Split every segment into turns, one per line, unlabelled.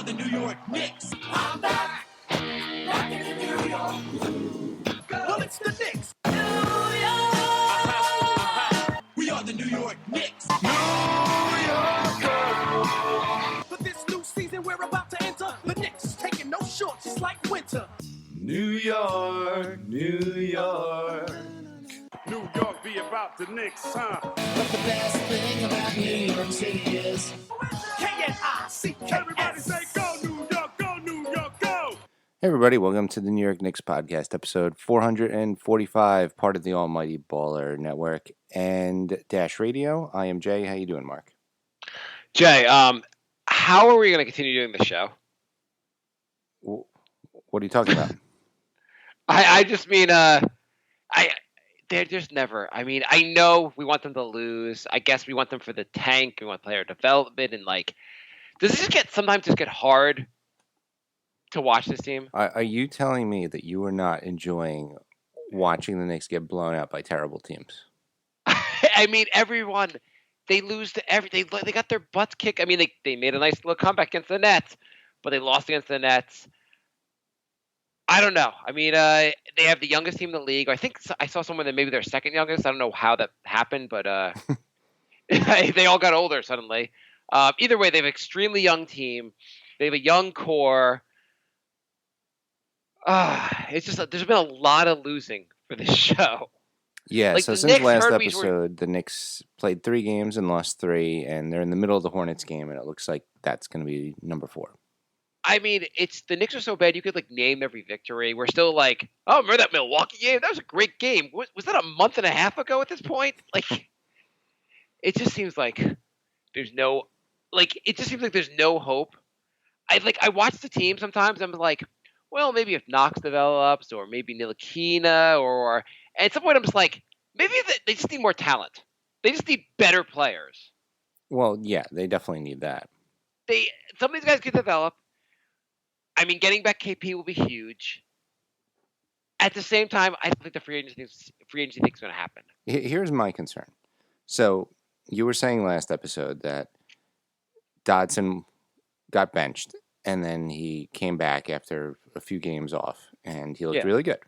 are the New York Knicks. I'm back, rocking in New York. Well, it's the Knicks. New York. We are the New York Knicks. New York. For this new season we're about to enter, the Knicks is taking no shorts, it's like winter. New York, New York.
New York be about the Knicks, huh?
But the best thing about New York City is K-N-I-C-K-S.
Everybody say go New York, go New York, go!
Hey everybody, welcome to the New York Knicks podcast, episode 445, part of the Almighty Baller Network and Dash Radio. I am Jay. How you doing, Mark?
Jay, how are we going to continue doing the show?
What are you talking about?
I just mean, they're just never. I mean, I know we want them to lose. I guess we want them for the tank. We want player development, and does this sometimes get hard to watch this team?
Are you telling me that you are not enjoying watching the Knicks get blown out by terrible teams?
I mean, everyone. They lose to they got their butts kicked. I mean, they made a nice little comeback against the Nets, but they lost against the Nets. I don't know. I mean, they have the youngest team in the league. I think I saw someone that maybe their second youngest. I don't know how that happened, but they all got older suddenly. Either way, they have an extremely young team. They have a young core. It's just there's been a lot of losing for this show.
Yeah,
Like,
so
the
since
Knicks,
last
Herbies
episode, the Knicks played 3 games and lost 3, and they're in the middle of the Hornets game, and it looks like that's going to be number 4.
I mean, the Knicks are so bad you could name every victory. We're still oh, remember that Milwaukee game? That was a great game. Was that a month and a half ago at this point? It just seems like there's no there's no hope. I watch the team sometimes. I'm like, well, maybe if Knox develops, or maybe Ntilikina, or and at some point I'm just like, maybe they just need more talent. They just need better players.
Well, yeah, they definitely need that.
Some of these guys can develop. I mean, getting back KP will be huge. At the same time, I think the free agency thing is going to happen.
Here's my concern. So you were saying last episode that Dodson got benched, and then he came back after a few games off, and he looked really good.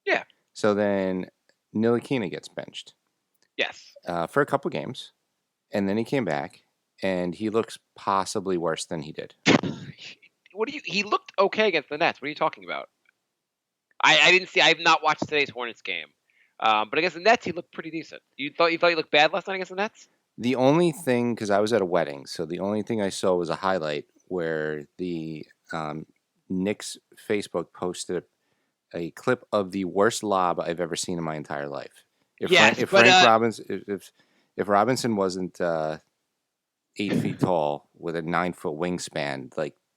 Yeah.
So then Ntilikina gets benched.
Yes.
For a couple games, and then he came back, and he looks possibly worse than he did.
He looked okay against the Nets. What are you talking about? I didn't see. I have not watched today's Hornets game. But against the Nets, he looked pretty decent. You thought he looked bad last night against the Nets?
The only thing, because I was at a wedding, so the only thing I saw was a highlight where the Knicks Facebook posted a clip of the worst lob I've ever seen in my entire life. If Robinson wasn't 8 feet tall with a 9-foot wingspan,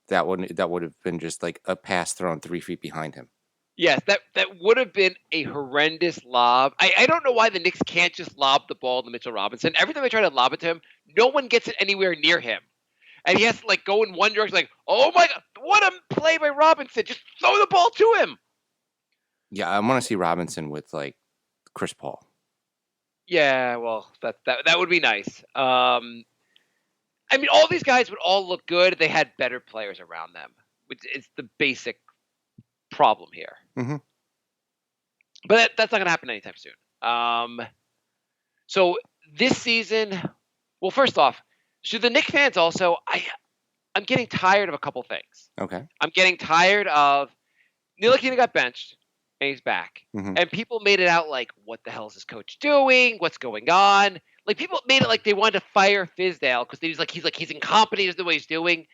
that would have been just a pass thrown 3 feet behind him.
Yes, that would have been a horrendous lob. I don't know why the Knicks can't just lob the ball to Mitchell Robinson. Every time I try to lob it to him, no one gets it anywhere near him. And he has to go in one direction, oh my God, what a play by Robinson. Just throw the ball to him.
Yeah, I want to see Robinson with Chris Paul.
Yeah, well, that would be nice. I mean, all these guys would all look good. They had better players around them, which is the basic problem here.
Mm-hmm.
But that's not going to happen anytime soon. So this season, well, first off, should the Knicks fans also? I'm getting tired of a couple things.
Okay.
I'm getting tired of Ntilikina got benched and he's back, and people made it out what the hell is this coach doing? What's going on? People made it they wanted to fire Fizdale because he's incompetent. He doesn't know what he's doing.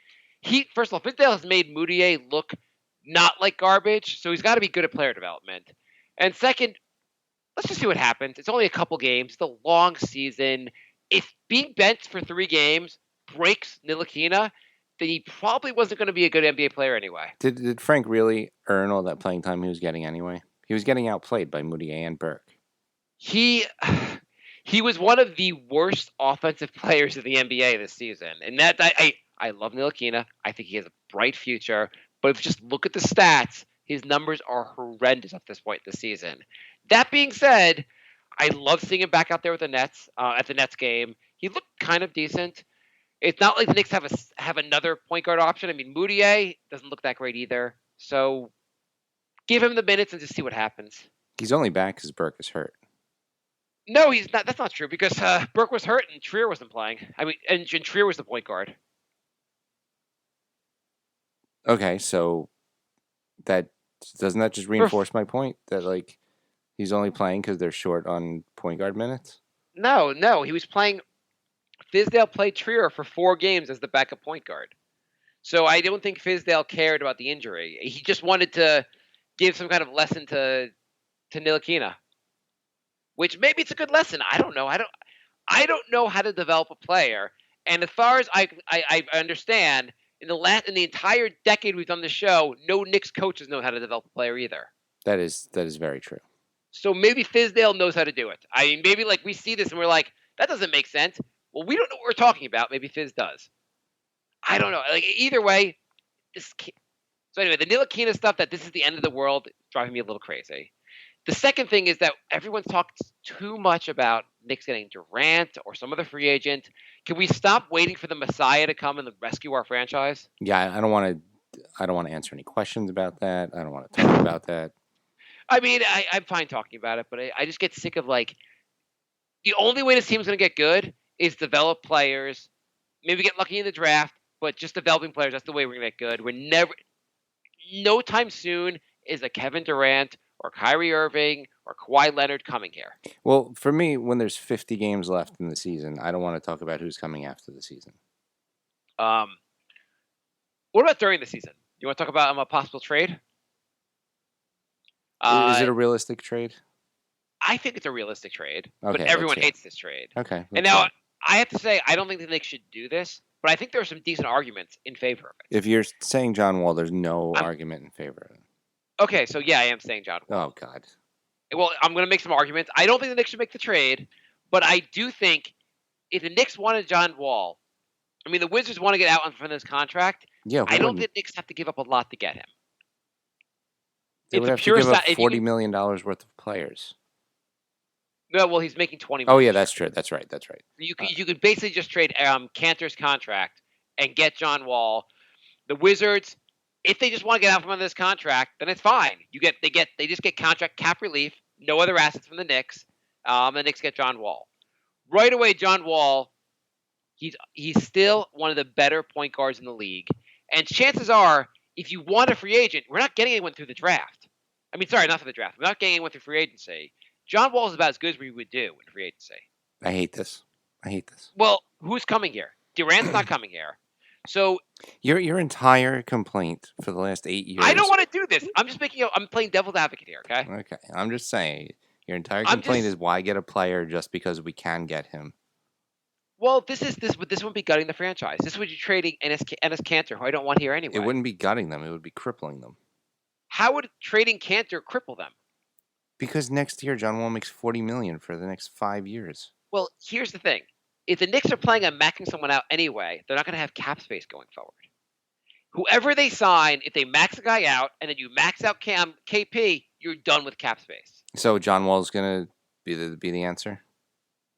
First of all, Fizdale has made Moutier look not like garbage, so he's got to be good at player development. And second, let's just see what happens. It's only a couple games. It's a long season. If being benched for 3 games breaks Ntilikina, then he probably wasn't going to be a good NBA player anyway.
Did Frank really earn all that playing time he was getting anyway? He was getting outplayed by Moutier and Burke.
He was one of the worst offensive players in the NBA this season. And that I love Ntilikina. I think he has a bright future. But if you just look at the stats, his numbers are horrendous at this point in the season. That being said, I love seeing him back out there with the Nets at the Nets game. He looked kind of decent. It's not like the Knicks have another point guard option. I mean, Moutier doesn't look that great either. So give him the minutes and just see what happens.
He's only back because Burke is hurt.
No, he's not. That's not true because Burke was hurt and Trier wasn't playing. I mean, and Trier was the point guard.
Okay, so doesn't that just reinforce my point that like he's only playing because they're short on point guard minutes?
No, he was playing. Fizdale played Trier for 4 games as the backup point guard. So I don't think Fizdale cared about the injury. He just wanted to give some kind of lesson to Ntilikina, which maybe it's a good lesson. I don't know. I don't know how to develop a player. And as far as I understand, in the entire decade we've done the show, no Knicks coaches know how to develop a player either.
That is very true.
So maybe Fizdale knows how to do it. I mean, maybe like we see this and we're like, that doesn't make sense. Well, we don't know what we're talking about. Maybe Fizz does. I don't know. Like either way, so anyway, the Ntilikina stuff that this is the end of the world is driving me a little crazy. The second thing is that everyone's talked too much about Knicks getting Durant or some other free agent. Can we stop waiting for the Messiah to come and rescue our franchise?
Yeah, I don't want to answer any questions about that. I don't want to talk about that.
I mean, I'm fine talking about it, but I just get sick of like the only way this team's going to get good is develop players, maybe get lucky in the draft, but just developing players. That's the way we're going to get good. No time soon is a Kevin Durant or Kyrie Irving or Kawhi Leonard coming here.
Well, for me, when there's 50 games left in the season, I don't want to talk about who's coming after the season.
What about during the season? You want to talk about a possible trade?
Is it a realistic trade?
I think it's a realistic trade,
okay,
but everyone hates this trade.
Okay.
And now I have to say, I don't think the Knicks should do this, but I think there are some decent arguments in favor of it.
If you're saying John Wall, there's no argument in favor of it.
Okay, so yeah, I am saying John Wall.
Oh, God.
Well, I'm going to make some arguments. I don't think the Knicks should make the trade, but I do think if the Knicks wanted John Wall, I mean, the Wizards want to get out from this contract.
Yeah,
I don't think the Knicks have to give up a lot to get him.
They would have to give up $40 million worth of players.
No, well, he's making $20 million.
Oh, yeah, that's true. That's right.
You could basically just trade Cantor's contract and get John Wall. The Wizards, if they just want to get out from under this contract, then it's fine. They just get contract cap relief, no other assets from the Knicks. The Knicks get John Wall. Right away, John Wall, he's still one of the better point guards in the league. And chances are, if you want a free agent, we're not getting anyone through the draft. I mean, sorry, not through the draft. We're not getting anyone through free agency. John Wall is about as good as we would do in free agency.
I hate this.
Well, who's coming here? Durant's not coming here. So
your entire complaint for the last 8 years.
I don't want to do this. I'm just I'm playing devil's advocate here, okay?
Okay. I'm just saying your entire complaint is why get a player just because we can get him.
Well, this wouldn't be gutting the franchise. This would be trading Enes Kanter, who I don't want here anyway.
It wouldn't be gutting them. It would be crippling them.
How would trading Kanter cripple them?
Because next year John Wall makes $40 million for the next 5 years.
Well, here's the thing: if the Knicks are planning on maxing someone out anyway, they're not going to have cap space going forward. Whoever they sign, if they max a guy out and then you max out KP, you're done with cap space.
So John Wall's going to be the answer?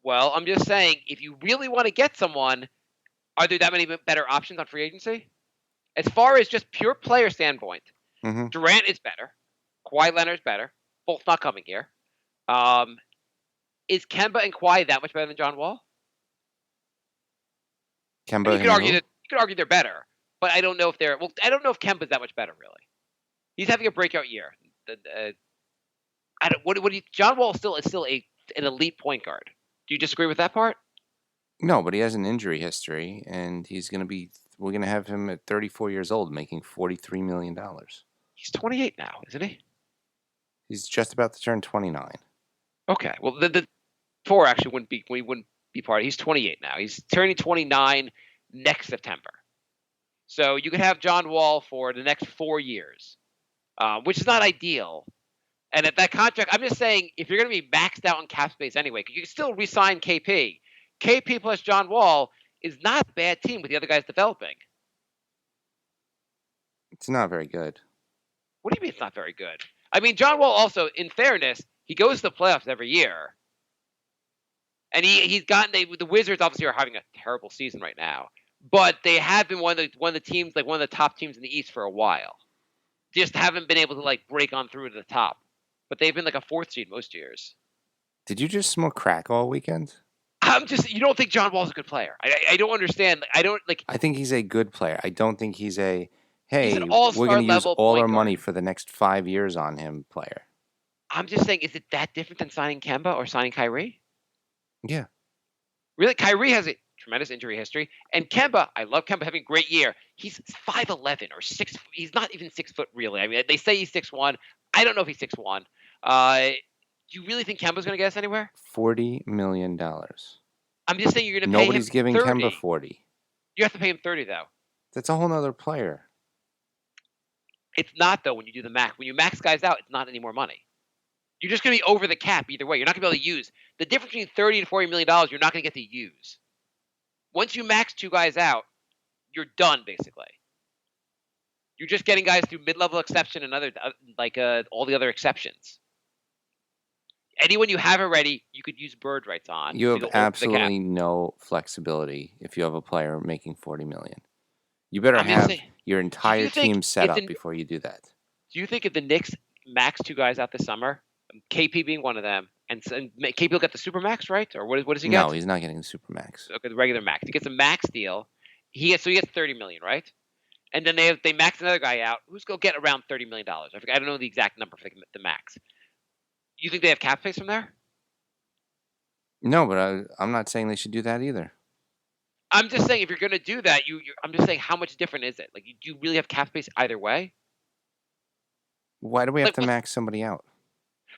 Well, I'm just saying, if you really want to get someone, are there that many better options on free agency? As far as just pure player standpoint, Durant is better. Kawhi Leonard is better. Both not coming here. Is Kemba and Kawhi that much better than John Wall?
Kemba,
you could argue they're better, but I don't know if they're. Well, I don't know if Kemba's that much better. Really, he's having a breakout year. I don't. John Wall is still an elite point guard. Do you disagree with that part?
No, but he has an injury history, and we're going to have him at 34 years old making $43 million.
He's 28 now, isn't he?
He's just about to turn 29.
Okay. Well, the 4 actually wouldn't be part of it. He's 28 now. He's turning 29 next September. So you could have John Wall for the next 4 years, which is not ideal. And at that contract, I'm just saying, if you're going to be maxed out on cap space anyway, you can still re-sign KP. KP plus John Wall is not a bad team with the other guys developing.
It's not very good.
What do you mean it's not very good? I mean, John Wall also, in fairness, he goes to the playoffs every year. And he's gotten the Wizards obviously are having a terrible season right now. but they have been one of the teams, like one of the top teams in the East for a while. Just haven't been able to like break on through to the top. But they've been like a 4th seed most years.
Did you just smoke crack all weekend?
You don't think John Wall's a good player? I don't understand. I don't like.
I think he's a good player. I don't think he's a,
He's an
hey,
all-star
we're going to use
level
all
point
our money
guard.
for the next 5 years on him player.
I'm just saying, is it that different than signing Kemba or signing Kyrie?
Yeah.
Really, Kyrie has a tremendous injury history, and Kemba, I love Kemba having a great year. He's 5'11" or 6. He's not even 6 foot really. I mean, they say he's 6'1". I don't know if he's 6'1". Do you really think Kemba's going to get us anywhere?
$40 million.
I'm just saying you're going to pay him
Nobody's giving
30.
Kemba 40.
You have to pay him 30 though.
That's a whole nother player.
It's not though when you do the max. When you max guys out, it's not any more money. You're just going to be over the cap either way. You're not going to be able to use the difference between $30 and $40 million. You're not going to get to use. Once you max 2 guys out, you're done basically. You're just getting guys through mid-level exception and other all the other exceptions. Anyone you have already, you could use bird rights on.
You have absolutely no flexibility if you have a player making $40 million. You better have your entire team set up before you do that.
Do you think if the Knicks max 2 guys out this summer, KP being one of them, and KP will get the supermax, right? Or what does he get?
No, he's not getting the supermax.
Okay, the regular max. He gets a max deal. He gets $30 million, right? And then they max another guy out who's going to get around $30 million. I don't know the exact number for the max. You think they have cap space from there?
No, but I'm not saying they should do that either.
I'm just saying if you're going to do that, I'm just saying how much different is it? Like, do you really have cap space either way?
Why do we have to max somebody out?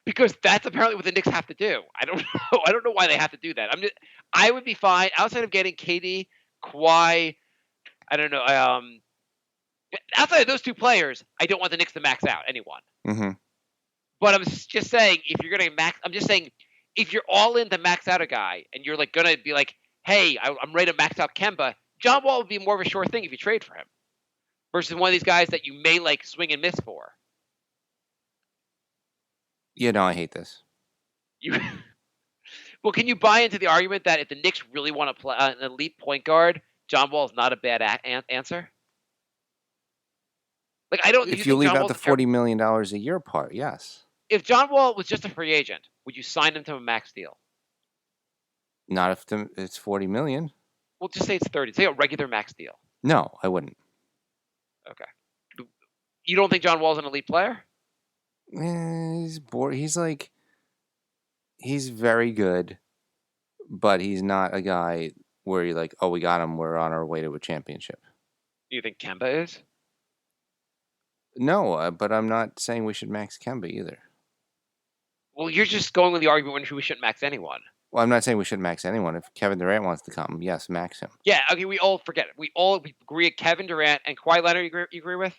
Because that's apparently what the Knicks have to do. I don't know. I don't know why they have to do that. I would be fine outside of getting KD, Kawhi. I don't know. Outside of those 2 players, I don't want the Knicks to max out anyone.
Mm-hmm.
But I'm just saying, if you're going to max, I'm just saying, if you're all in to max out a guy, and you're like going to be like, hey, I'm ready to max out Kemba, John Wall would be more of a sure thing if you trade for him, versus one of these guys that you may like swing and miss for.
Yeah, no, I hate this.
Well, can you buy into the argument that if the Knicks really want to play an elite point guard, John Wall is not a bad answer? Like, I don't.
If you leave out the $40 million a year part, yes.
If John Wall was just a free agent, would you sign him to a max deal?
Not if it's $40 million.
Well, just say it's 30. Say a regular max deal.
No, I wouldn't.
Okay. You don't think John Wall's an elite player?
He's bored. He's very good, but he's not a guy where you're like, oh, we got him. We're on our way to a championship.
Do you think Kemba is?
No, but I'm not saying we should max Kemba either.
Well, you're just going with the argument when we shouldn't max anyone.
Well, I'm not saying we shouldn't max anyone. If Kevin Durant wants to come, yes, max him.
Yeah, okay, we all forget it. We agree at Kevin Durant and Kawhi Leonard, you agree with?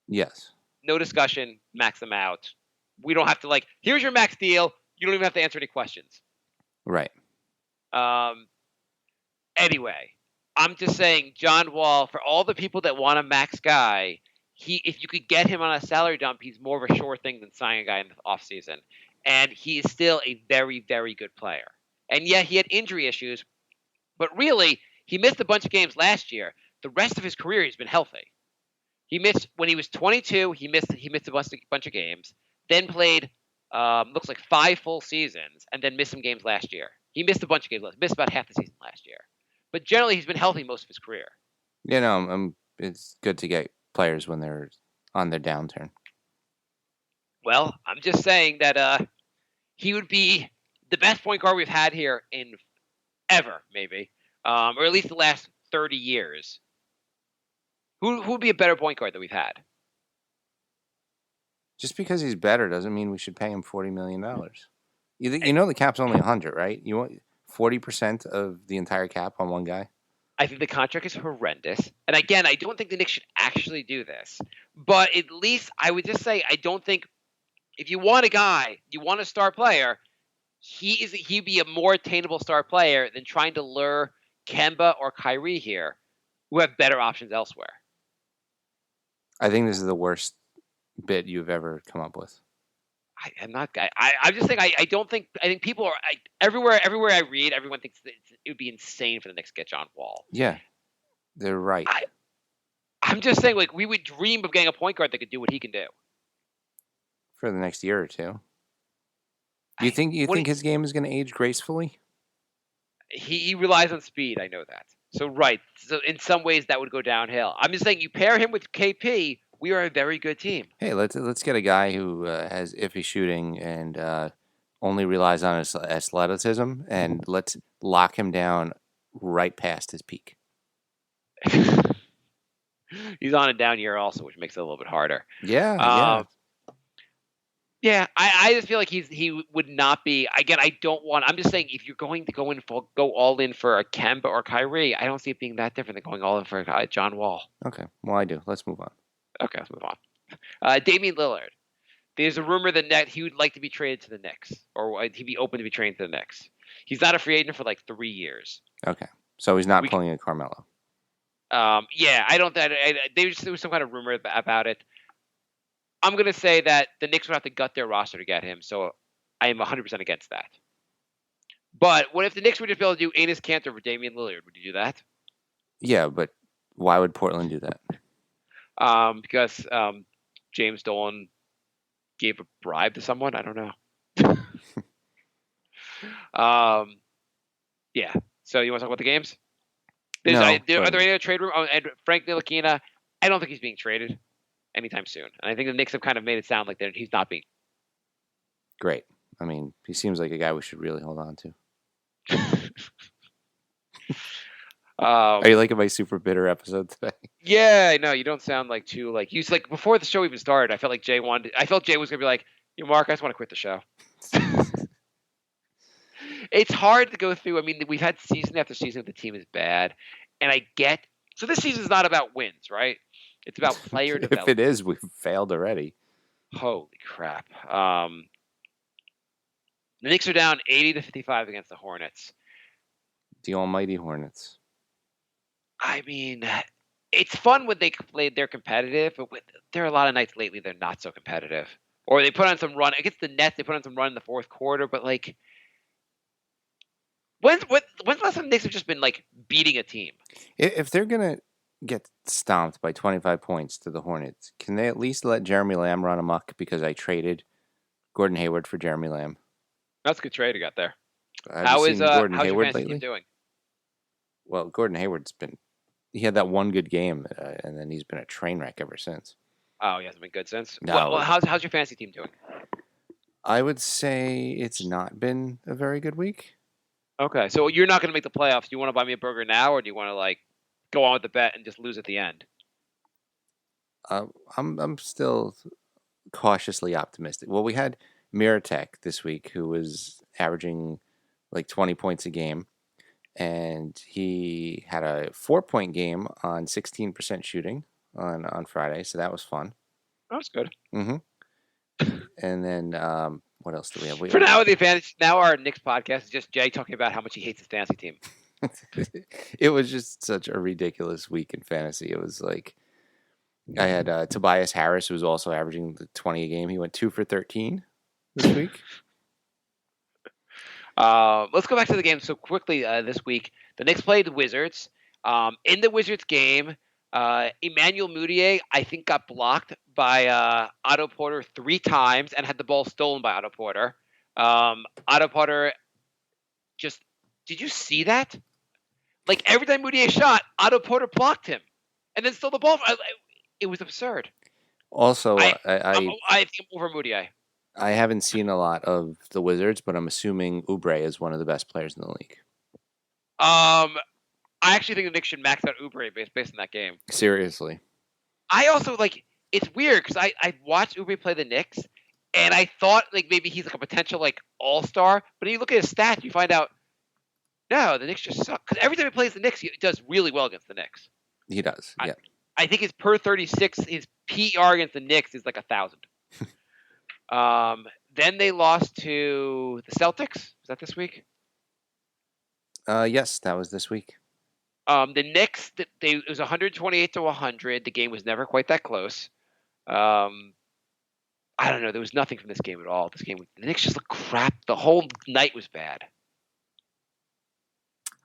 Yes.
No discussion, max them out. We don't have to, here's your max deal. You don't even have to answer any questions.
Right.
Anyway, I'm just saying John Wall, for all the people that want a max guy, if you could get him on a salary dump, he's more of a sure thing than signing a guy in the offseason. And he is still a very, very good player. And yeah, he had injury issues, but really, he missed a bunch of games last year. The rest of his career, he's been healthy. He missed when he was 22. He missed a bunch of games. Then played, looks like 5 full seasons, and then missed some games last year. He missed a bunch of games. Missed about half the season last year. But generally, he's been healthy most of his career.
Yeah, no, it's good to get players when they're on their downturn.
Well, I'm just saying that he would be the best point guard we've had here in ever, maybe, or at least the last 30 years. Who would be a better point guard that we've had?
Just because he's better doesn't mean we should pay him $40 million. You know the cap's only 100, right? You want 40% of the entire cap on one guy?
I think the contract is horrendous. And again, I don't think the Knicks should actually do this. But at least I would just say I don't think if you want a guy, you want a star player, he'd be a more attainable star player than trying to lure Kemba or Kyrie here, who have better options elsewhere.
I think this is the worst bit you've ever come up with.
I'm not. I just think I don't think. I think people are everywhere I read. Everyone thinks that it would be insane for the Knicks to get John Wall.
Yeah. They're right.
I'm just saying, like, we would dream of getting a point guard that could do what he can do
For the next year or two. You think his game is going to age gracefully?
He relies on speed. I know that. So right. So in some ways that would go downhill. I'm just saying you pair him with KP, we are a very good team.
Hey, let's get a guy who has iffy shooting and only relies on his athleticism, and let's lock him down right past his peak.
He's on a down year also, which makes it a little bit harder.
Yeah.
Yeah, I just feel like he would not be. Again, I don't want. I'm just saying, if you're going to go all in for a Kemba or Kyrie, I don't see it being that different than going all in for John Wall.
Okay, well I do. Let's move on.
Okay, let's move on. Damian Lillard. There's a rumor that he would like to be traded to the Knicks, or he'd be open to be traded to the Knicks. He's not a free agent for like 3 years.
Okay, so he's not pulling a Carmelo.
Yeah, I don't. There was some kind of rumor about it. I'm going to say that the Knicks would have to gut their roster to get him, so I am 100% against that. But what if the Knicks were just able to do Enes Kanter for Damian Lillard? Would you do that?
Yeah, but why would Portland do that?
Because James Dolan gave a bribe to someone. I don't know. Yeah. So you want to talk about the games?
No,
are there any other trade room? Oh, and Frank Ntilikina, I don't think he's being traded anytime soon. And I think the Knicks have kind of made it sound like he's not being.
Great. I mean, he seems like a guy we should really hold on to. Are you liking my super bitter episode today?
Yeah, no, you don't sound like too like you. Like before the show even started, I felt like Jay was gonna be like, "You, Mark, I just want to quit the show." It's hard to go through. I mean, we've had season after season. The team is bad, and I get. So this season's not about wins, right? It's about player development.
If it is, we've failed already.
Holy crap! The Knicks are down 80-55 against the Hornets.
The almighty Hornets.
I mean, it's fun when they're competitive, but there are a lot of nights lately they're not so competitive. Or they put on some run against the Nets. They put on some run in the fourth quarter, but like, when's the last time the Knicks have just been like beating a team?
If they're gonna get stomped by 25 points to the Hornets, can they at least let Jeremy Lamb run amok because I traded Gordon Hayward for Jeremy Lamb?
That's a good trade you got there.
How's
Gordon Hayward lately? Team doing?
Well, Gordon Hayward's he had that one good game, and then he's been a train wreck ever since.
Oh, he hasn't been good since?
No.
Well, how's your fantasy team doing?
I would say it's not been a very good week.
Okay, so you're not going to make the playoffs. Do you want to buy me a burger now, or do you want to like go on with the bet and just lose at the end?
I'm still cautiously optimistic. Well, we had Miratek this week, who was averaging like 20 points a game, and he had a 4-point game on 16% shooting on Friday, so that was fun.
That's good.
Mm-hmm. And then what else do we have?
For now, the advantage. Now our Knicks podcast is just Jay talking about how much he hates his fantasy team.
It was just such a ridiculous week in fantasy. It was like I had Tobias Harris, who was also averaging 20 a game. He went 2 for 13 this week.
Let's go back to the game so quickly. This week, the Knicks played the Wizards. In the Wizards game, Emmanuel Mudiay, I think, got blocked by Otto Porter 3 times and had the ball stolen by Otto Porter. Otto Porter just – did you see that? Like, every time Mudiay shot, Otto Porter blocked him and then stole the ball. It was absurd.
Also,
I think over Mudiay.
I haven't seen a lot of the Wizards, but I'm assuming Oubre is one of the best players in the league.
I actually think the Knicks should max out Oubre based on that game.
Seriously.
I also, like, it's weird because I watched Oubre play the Knicks, and I thought, like, maybe he's, like, a potential, like, all-star. But when you look at his stats, you find out, no, the Knicks just suck. Because every time he plays the Knicks, he does really well against the Knicks.
He does, yeah.
I think his per 36, his PR against the Knicks is, like, 1,000. Then they lost to the Celtics. Was that this week?
Yes, that was this week.
The Knicks, it was 128-100. The game was never quite that close. I don't know. There was nothing from this game at all. The Knicks just looked crap. The whole night was bad.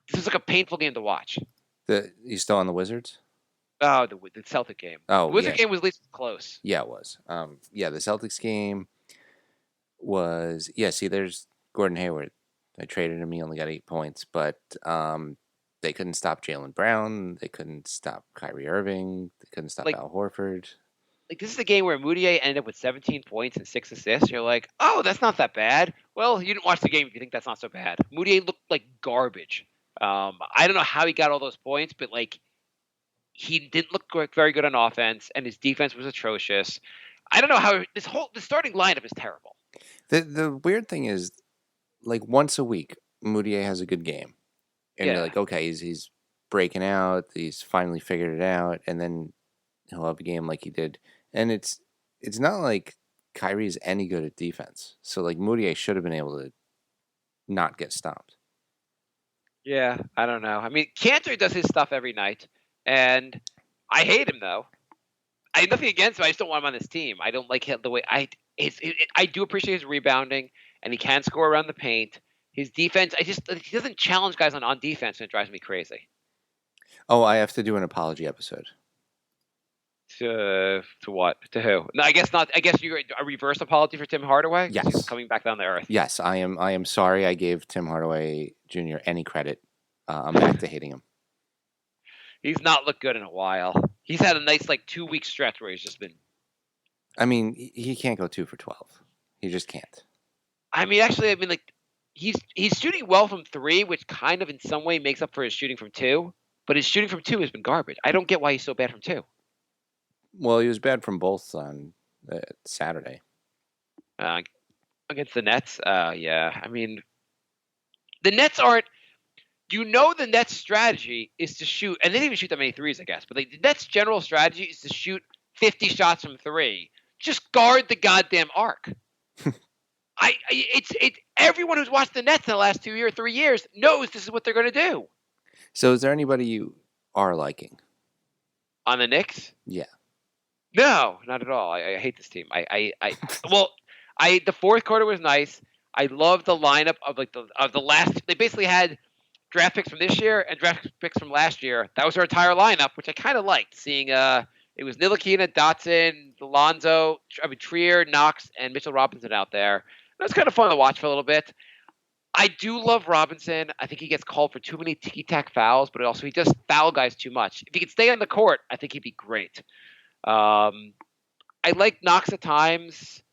This was like a painful game to watch.
You still on the Wizards?
Oh, the Celtic game.
Oh,
The Wizard
yeah.
game was at least close.
Yeah, it was. Yeah, the Celtics game was. Yeah, see, there's Gordon Hayward. I traded him. He only got 8 points, but they couldn't stop Jaylen Brown. They couldn't stop Kyrie Irving. They couldn't stop
Like,
Al Horford.
like this is the game where Moutier ended up with 17 points and 6 assists. You're like, oh, that's not that bad. Well, you didn't watch the game if you think that's not so bad. Moutier looked like garbage. I don't know how he got all those points, but like he didn't look very good on offense, and his defense was atrocious. I don't know how the starting lineup is terrible.
The weird thing is, like once a week, Moutier has a good game, and you're like, okay, he's breaking out. He's finally figured it out, and then he'll have a game like he did. And it's not like Kyrie's any good at defense. So like Moutier should have been able to not get stopped.
Yeah, I don't know. I mean, Cantor does his stuff every night, and I hate him though. I have nothing against him. I just don't want him on this team. I don't like him the way I do appreciate his rebounding, and he can score around the paint. His defense, he doesn't challenge guys on defense, and it drives me crazy.
Oh, I have to do an apology episode.
To what? To who? No, I guess not. I guess you're a reverse apology for Tim Hardaway.
Yes,
he's coming back down to earth.
Yes, I am sorry I gave Tim Hardaway Jr. any credit. I'm back to hating him.
He's not looked good in a while. He's had a nice 2-week stretch where he's just been.
I mean, he can't go 2 for 12. He just can't.
I mean, actually, he's shooting well from 3, which kind of in some way makes up for his shooting from 2. But his shooting from 2 has been garbage. I don't get why he's so bad from 2.
Well, he was bad from both on Saturday.
Against the Nets? Yeah. I mean, the Nets aren't. The Nets' strategy is to shoot, and they didn't even shoot that many threes, I guess. But the Nets' general strategy is to shoot 50 shots from 3. Just guard the goddamn arc. It's everyone who's watched the Nets in the last 2 or 3 years knows this is what they're going to do.
So, is there anybody you are liking
on the Knicks?
Yeah.
No, not at all. I hate this team. The fourth quarter was nice. I love the lineup of the last. They basically had draft picks from this year and draft picks from last year. That was their entire lineup, which I kind of liked. Seeing it was Ntilikina, Dotson, Lonzo, Trier, Knox, and Mitchell Robinson out there. It was kind of fun to watch for a little bit. I do love Robinson. I think he gets called for too many ticky-tack fouls, but also he does foul guys too much. If he could stay on the court, I think he'd be great. I like Knox at times.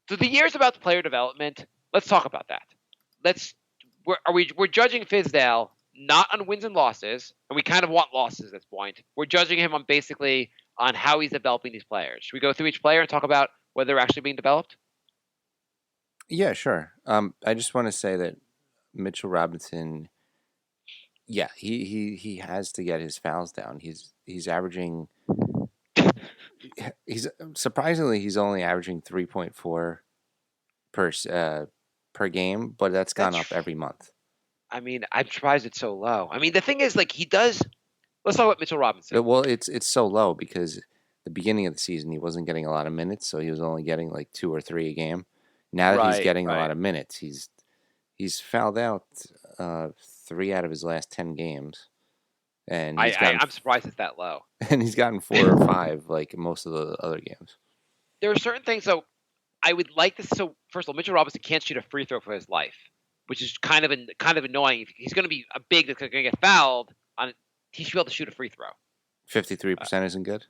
So the years about the player development, let's talk about that. We're judging Fizdale not on wins and losses, and we kind of want losses at this point. We're judging him on how he's developing these players. Should we go through each player and talk about whether they're actually being developed?
Yeah, sure. I just want to say that Mitchell Robinson, yeah, he has to get his fouls down. He's averaging. He's only averaging 3.4 per game, but that's gone up every month.
I mean, I'm surprised it's so low. I mean, the thing is, he does. Let's talk about Mitchell Robinson.
Well, it's so low because the beginning of the season he wasn't getting a lot of minutes, so he was only getting 2 or 3 a game. Now that he's getting a lot of minutes, he's fouled out 3 out of his last 10 games. And
I'm surprised it's that low.
And he's gotten 4 or 5 like most of the other games.
There are certain things. So I would like this. So first of all, Mitchell Robinson can't shoot a free throw for his life, which is kind of annoying. If he's going to be a big that's going to get fouled, he should be able to shoot a free throw.
53% isn't good?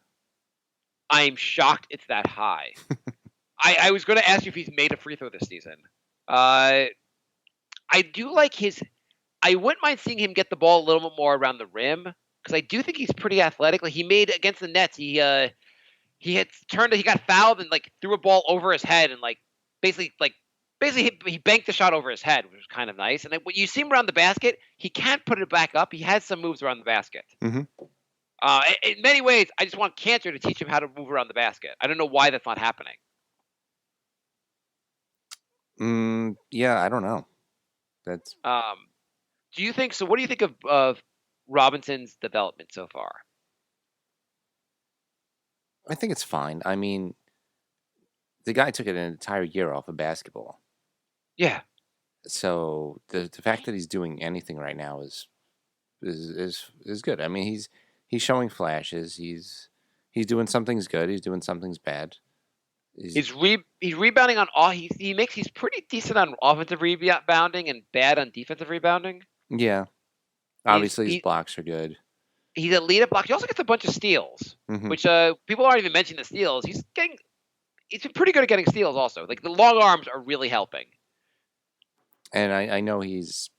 I'm shocked it's that high. I was going to ask you if he's made a free throw this season. I do like his. I wouldn't mind seeing him get the ball a little bit more around the rim because I do think he's pretty athletic. He made against the Nets. He got fouled and threw a ball over his head and basically he banked the shot over his head, which was kind of nice. And then when you see him around the basket, he can't put it back up. He has some moves around the basket.
Mm-hmm.
In many ways, I just want Cantor to teach him how to move around the basket. I don't know why that's not happening.
Yeah, I don't know. That's.
Do you think so? What do you think of Robinson's development so far?
I think it's fine. I mean, the guy took an entire year off of basketball.
Yeah.
So the fact that he's doing anything right now is is good. I mean, he's showing flashes. He's doing some things good. He's doing some things bad.
He's rebounding on all. He's pretty decent on offensive rebounding and bad on defensive rebounding.
Yeah, obviously his blocks are good.
He's a lead at block. He also gets a bunch of steals, which people aren't even mentioning the steals. He's been pretty good at getting steals also. Like the long arms are really helping.
And I know he's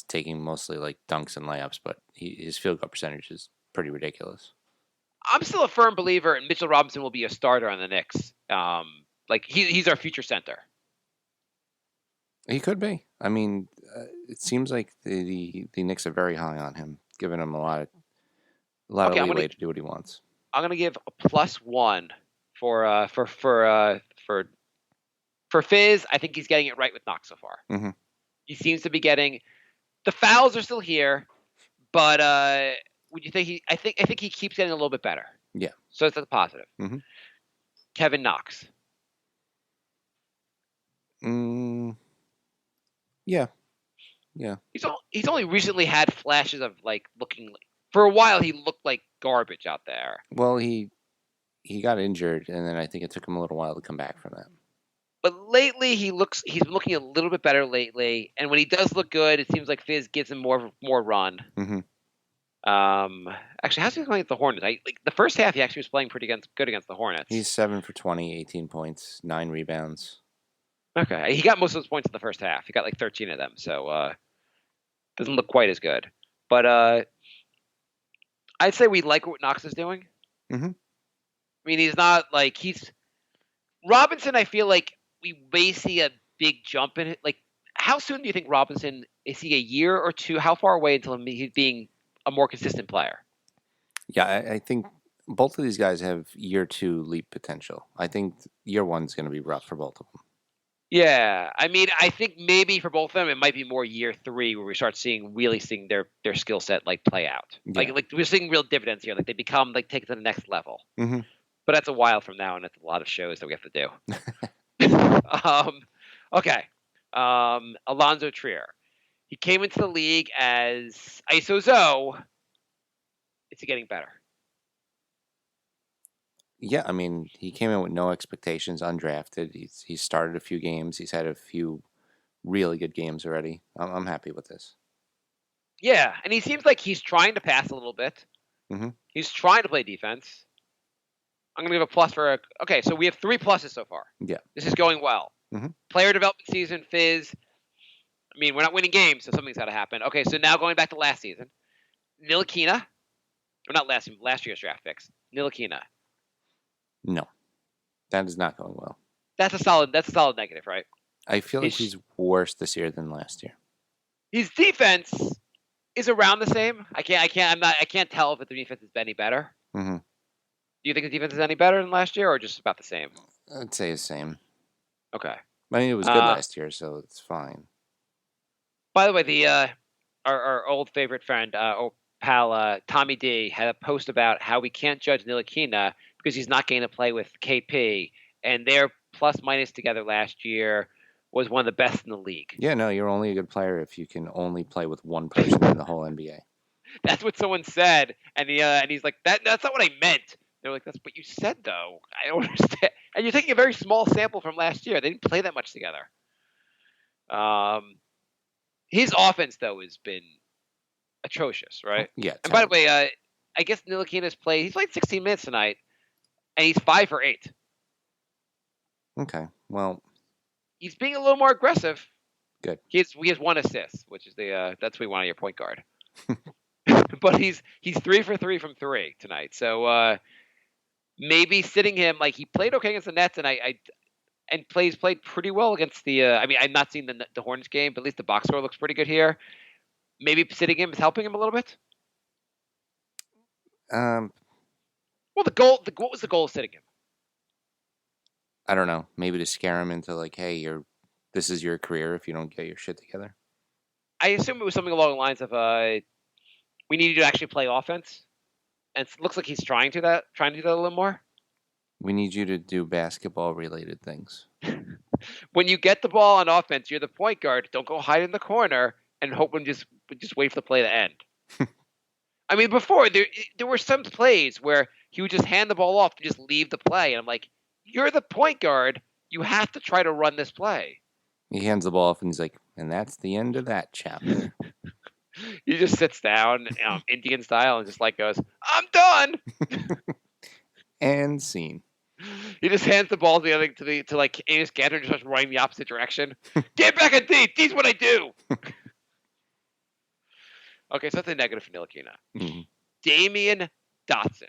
taking mostly like dunks and layups, but his field goal percentage is pretty ridiculous.
I'm still a firm believer, and Mitchell Robinson will be a starter on the Knicks. He's our future center.
He could be. I mean, it seems like the Knicks are very high on him, giving him a lot of leeway to do what he wants.
I'm gonna give a +1 for Fizz. I think he's getting it right with Knox so far.
Mm-hmm.
He seems to be getting the fouls are still here, but would you think I think he keeps getting a little bit better.
Yeah.
So it's a positive.
Mm-hmm.
Kevin Knox.
Yeah.
He's only recently had flashes of like looking like, for a while he looked like garbage out there.
Well, he got injured, and then I think it took him a little while to come back from that. But
lately he's been looking a little bit better lately, and when he does look good, it seems like Fizz gives him more run.
Mm-hmm.
Actually, how's he playing against the Hornets? Like the first half, he actually was playing pretty good against the Hornets.
He's 7 for 20, 18 points, 9 rebounds.
Okay, he got most of those points in the first half. He got like 13 of them, so doesn't look quite as good. But I'd say we like what Knox is doing.
Mm-hmm.
I mean, he's not like Robinson. I feel like we may see a big jump in it. Like, how soon do you think Robinson is he a year or two? How far away until he's being a more consistent player?
Yeah, I think both of these guys have year 2 leap potential. I think year 1 is going to be rough for both of them.
Yeah, I mean, I think maybe for both of them, it might be more year 3 where we start seeing their skill set like play out. Yeah. Like we're seeing real dividends here. Like they become like take it to the next level.
Mm-hmm.
But that's a while from now, and it's a lot of shows that we have to do. Okay, Alonzo Trier. He came into the league as ISO Zoe. Is he getting better?
Yeah, I mean, he came in with no expectations, undrafted. He's started a few games. He's had a few really good games already. I'm happy with this.
Yeah, and he seems like he's trying to pass a little bit.
Mm-hmm.
He's trying to play defense. I'm going to give a plus for okay, so we have 3 pluses so far.
Yeah.
This is going well.
Mm-hmm.
Player development season, Fizz. I mean, we're not winning games, so something's got to happen. Okay, so now going back to last season. Ntilikina. Or not last year's draft picks. Ntilikina.
No. That is not going well.
That's a solid negative, right?
I feel like he's worse this year than last year.
His defense is around the same. I can't tell if the defense is any better.
Mm-hmm.
Do you think the defense is any better than last year, or just about the same?
I'd say the same.
Okay.
I mean, it was good last year, so it's fine.
By the way, our old favorite friend, pal Tommy D, had a post about how we can't judge Ntilikina because he's not getting to play with KP, and their plus minus together last year was one of the best in the league.
Yeah, no, you're only a good player if you can only play with one person in the whole NBA.
That's what someone said, and he's like, that's not what I meant. They're like, that's what you said, though. I don't understand. And you're taking a very small sample from last year. They didn't play that much together. His offense, though, has been atrocious, right?
Yeah.
And by the way, I guess Ntilikina's he's played 16 minutes tonight, and he's 5 for 8.
Okay, well.
He's being a little more aggressive.
Good.
He has 1 assist, which is that's what we want on your point guard. But he's 3 for 3 from 3 tonight. So maybe sitting him, like he played okay against the Nets, and played pretty well against the. I mean, I'm not seeing the Hornets game, but at least the box score looks pretty good here. Maybe sitting him is helping him a little bit. Well, what was the goal of sitting him?
I don't know. Maybe to scare him into like, hey, this is your career if you don't get your shit together.
I assume it was something along the lines of we need you to actually play offense. And it looks like he's trying to do that a little more.
We need you to do basketball-related things.
When you get the ball on offense, you're the point guard. Don't go hide in the corner and hope when just just wait for the play to end. I mean, before there were some plays where he would just hand the ball off and just leave the play, and I'm like, you're the point guard. You have to try to run this play.
He hands the ball off and he's like, and that's the end of that chapter.
He just sits down, Indian style, and just like goes, "I'm done."
And scene.
He just hands the ball to like Amos Gander and just starts running the opposite direction. Get back in D. D's what I do. Okay, so that's a negative for Ntilikina.
Mm-hmm.
Damian Dotson,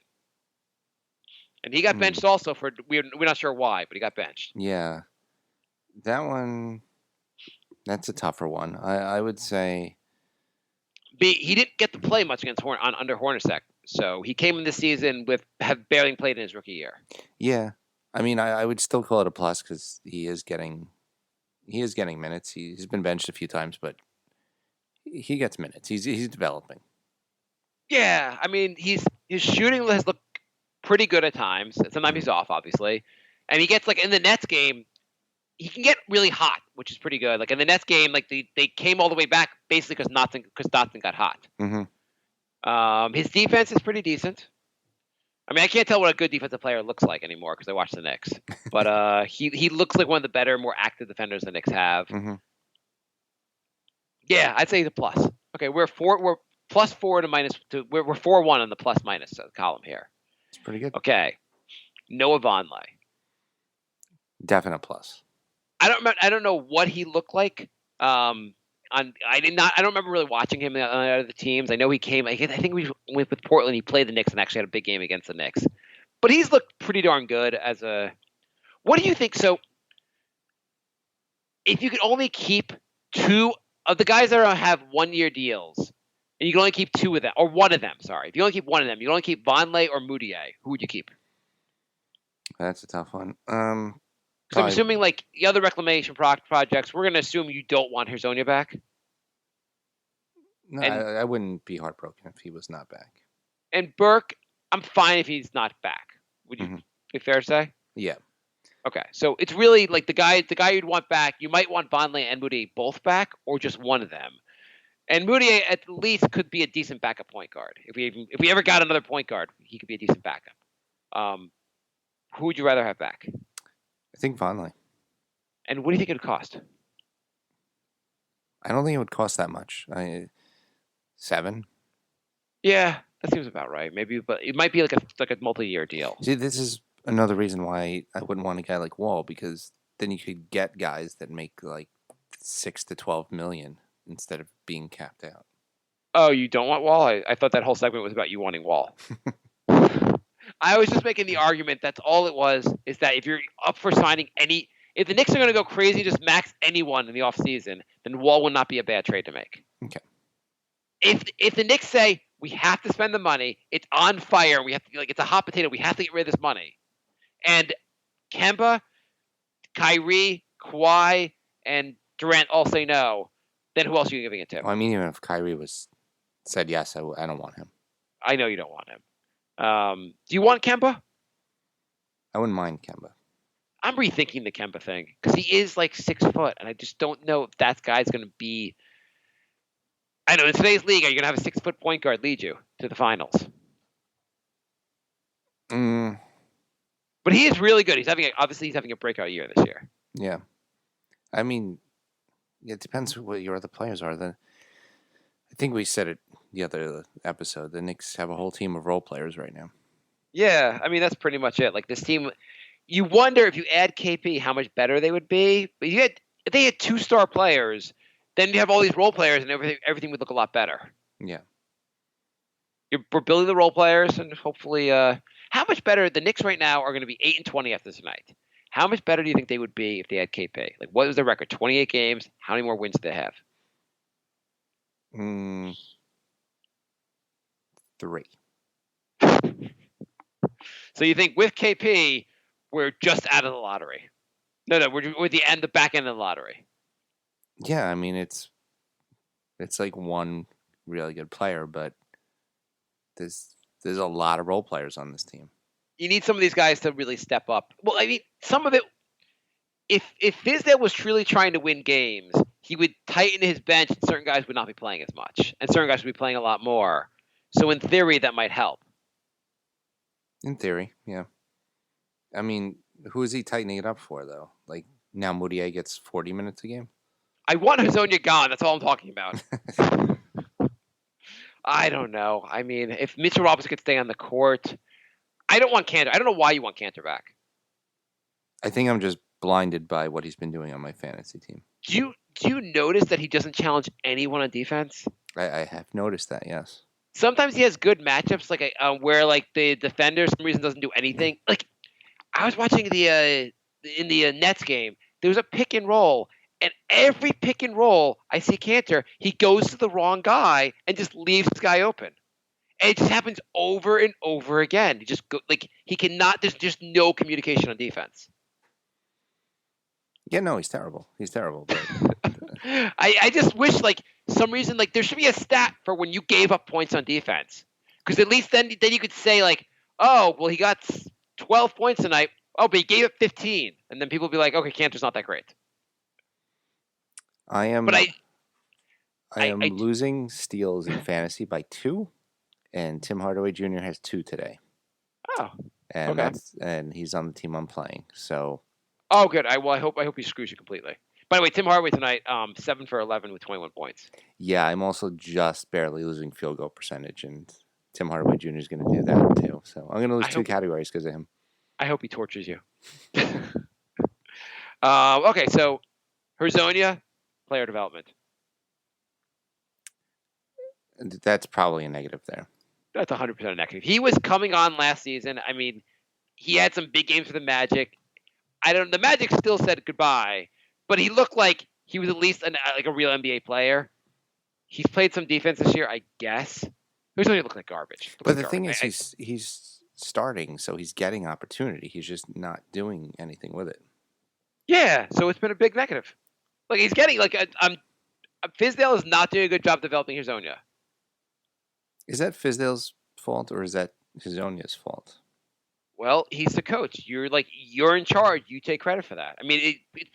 and he got benched also for we're not sure why, but he got benched.
Yeah, that one. That's a tougher one. I would say.
He didn't get to play much against under Hornacek, so he came in this season have barely played in his rookie year.
Yeah, I mean, I would still call it a plus because he is getting minutes. He's been benched a few times, but he gets minutes. He's developing.
Yeah, I mean, his shooting has looked pretty good at times. Sometimes he's off, obviously, and he gets like in the Nets game. He can get really hot, which is pretty good. Like in the Nets game, like they came all the way back basically because Dotson got hot.
Mm-hmm.
His defense is pretty decent. I mean, I can't tell what a good defensive player looks like anymore because I watch the Knicks. But he looks like one of the better, more active defenders the Knicks have.
Mm-hmm.
Yeah, I'd say he's a plus. Okay, we're +4 to -2. We're 4-1 on the plus minus column here.
It's pretty good.
Okay, Noah Vonleh.
Definite plus.
I don't know what he looked like. I don't remember really watching him on other teams. I know he came. I think we went with Portland. He played the Knicks and actually had a big game against the Knicks. But he's looked pretty darn good as a. What do you think? So, if you could only keep 2 of the guys that have 1-year deals, and you can only keep 2 of them, or 1 of them. Sorry, if you only keep 1 of them, you can only keep Vonleh or Moutier. Who would you keep?
That's a tough one.
So I'm assuming, like, the other reclamation projects, we're going to assume you don't want Hezonja back?
No, I wouldn't be heartbroken if he was not back.
And Burke, I'm fine if he's not back. Would you be fair to say?
Yeah.
Okay, so it's really, like, the guy you'd want back, you might want Vonleh and Moutier both back, or just one of them. And Moutier, at least, could be a decent backup point guard. If we ever got another point guard, he could be a decent backup. Who would you rather have back?
I think Vonleh.
And what do you think it would cost?
I don't think it would cost that much. 7.
Yeah, that seems about right. Maybe, but it might be like a multi-year deal.
See, this is another reason why I wouldn't want a guy like Wall, because then you could get guys that make like 6 to 12 million instead of being capped out.
Oh, you don't want Wall? I thought that whole segment was about you wanting Wall. I was just making the argument that's all it was, is that if you're up for signing if the Knicks are going to go crazy, just max anyone in the offseason, then Wall would not be a bad trade to make.
Okay.
If the Knicks say, we have to spend the money, it's on fire, we have to, like, it's a hot potato, we have to get rid of this money, and Kemba, Kyrie, Kawhi, and Durant all say no, then who else are you giving it to?
Well, I mean, even if Kyrie said yes, I don't want him.
I know you don't want him. Do you want Kemba?
I wouldn't mind Kemba.
I'm rethinking the Kemba thing because he is like 6 foot, and I just don't know if that guy's going to be. I know in today's league, are you going to have a 6 foot point guard lead you to the finals? But he is really good. He's having a breakout year this year.
Yeah, I mean, it depends what your other players are. I think we said it the other episode. The Knicks have a whole team of role players right now.
Yeah, I mean that's pretty much it. Like this team, you wonder if you add KP, how much better they would be. But if they had 2-star players, then you have all these role players, and everything would look a lot better.
Yeah,
we're building the role players, and hopefully, how much better the Knicks right now are going to be 8-20 after tonight. How much better do you think they would be if they had KP? Like, what was their record? 28 games. How many more wins do they have?
3.
So you think with KP, we're just out of the lottery? No, we're the back end of the lottery.
Yeah, I mean it's like one really good player, but there's a lot of role players on this team.
You need some of these guys to really step up. Well, I mean, some of it. If Fizdale was truly trying to win games, he would tighten his bench, and certain guys would not be playing as much, and certain guys would be playing a lot more. So in theory, that might help.
In theory, yeah. I mean, who is he tightening it up for, though? Like, now Moutier gets 40 minutes a game?
I want Hezonja gone. That's all I'm talking about. I don't know. I mean, if Mitchell Robinson could stay on the court, I don't want Cantor. I don't know why you want Cantor back.
I think I'm just blinded by what he's been doing on my fantasy team.
Do you notice that he doesn't challenge anyone on defense?
I have noticed that, yes.
Sometimes he has good matchups, like where like the defender for some reason doesn't do anything. Like I was watching in the Nets game, there was a pick and roll, and every pick and roll I see Cantor, he goes to the wrong guy and just leaves this guy open. And it just happens over and over again. He just he cannot. There's just no communication on defense.
Yeah, no, he's terrible. He's terrible. But...
I just wish some reason there should be a stat for when you gave up points on defense, because at least then you could say oh well, he got 12 points tonight. Oh, but he gave up 15, and then people will be like, okay, Cantor's not that great.
I am losing steals in fantasy by 2, and Tim Hardaway Jr. has 2 today.
Oh,
and
okay.
And he's on the team I'm playing. So.
Oh, good. I hope he screws you completely. By the way, Tim Hardaway tonight, 7 for 11 with 21 points.
Yeah, I'm also just barely losing field goal percentage, and Tim Hardaway Jr. is going to do that too. So I'm going to lose 2 categories because of him.
I hope he tortures you. Okay, so Hezonja, player development.
That's probably a negative there.
That's 100% a negative. He was coming on last season. I mean, he had some big games for the Magic. The Magic still said goodbye, but he looked like he was at least a real NBA player. He's played some defense this year, I guess. Hezonja looked like garbage.
But the thing is, he's starting, so he's getting opportunity. He's just not doing anything with it.
Yeah, so it's been a big negative. He's getting Fizdale is not doing a good job developing Hezonja.
Is that Fizdale's fault or is that Hezonja's fault?
Well, he's the coach. You're in charge. You take credit for that. I mean, it's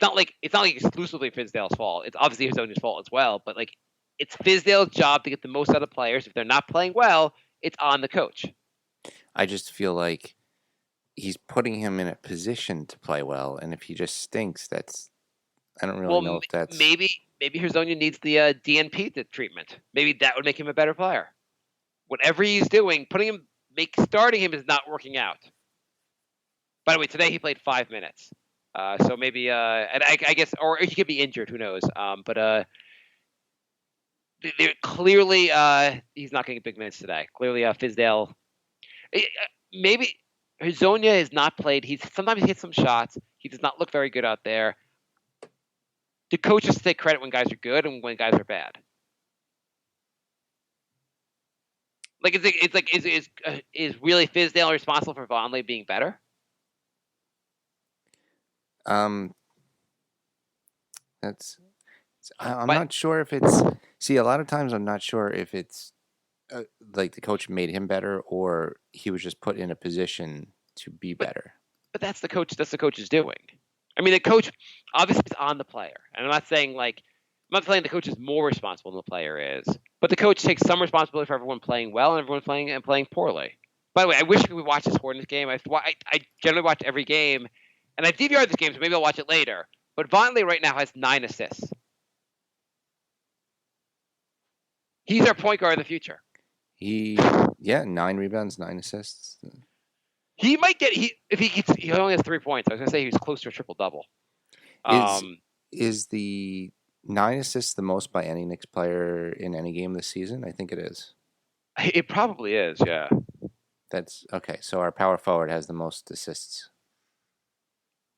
not like exclusively Fizdale's fault. It's obviously Hezonja's fault as well. But it's Fizdale's job to get the most out of players. If they're not playing well, it's on the coach.
I just feel like he's putting him in a position to play well, and if he just stinks, I don't really know if that's
maybe Hezonja needs the DNP treatment. Maybe that would make him a better player. Whatever he's doing, starting him is not working out. By the way, today he played 5 minutes, so maybe and I guess, or he could be injured. Who knows? But clearly he's not getting big minutes today. Clearly, Fizdale. Maybe Hezonja has not played. Sometimes he hits some shots. He does not look very good out there. The coaches take credit when guys are good and when guys are bad. Is really Fizdale responsible for Vonleh being better?
I'm not sure if it's. See, a lot of times I'm not sure if it's the coach made him better or he was just put in a position to be better.
But that's the coach. That's the coach's doing. I mean, the coach obviously is on the player, and I'm not saying the coach is more responsible than the player is, but the coach takes some responsibility for everyone playing well and everyone playing poorly. By the way, I wish we could watch this Hornets game. I generally watch every game, and I DVR'd this game, so maybe I'll watch it later. But Vonleh right now has 9 assists. He's our point guard of the future.
9 rebounds, 9 assists.
He might get he only has 3 points. I was gonna say he was close to a triple double.
Is the 9 assists the most by any Knicks player in any game this season? I think it is.
It probably is, yeah.
That's okay. So our power forward has the most assists.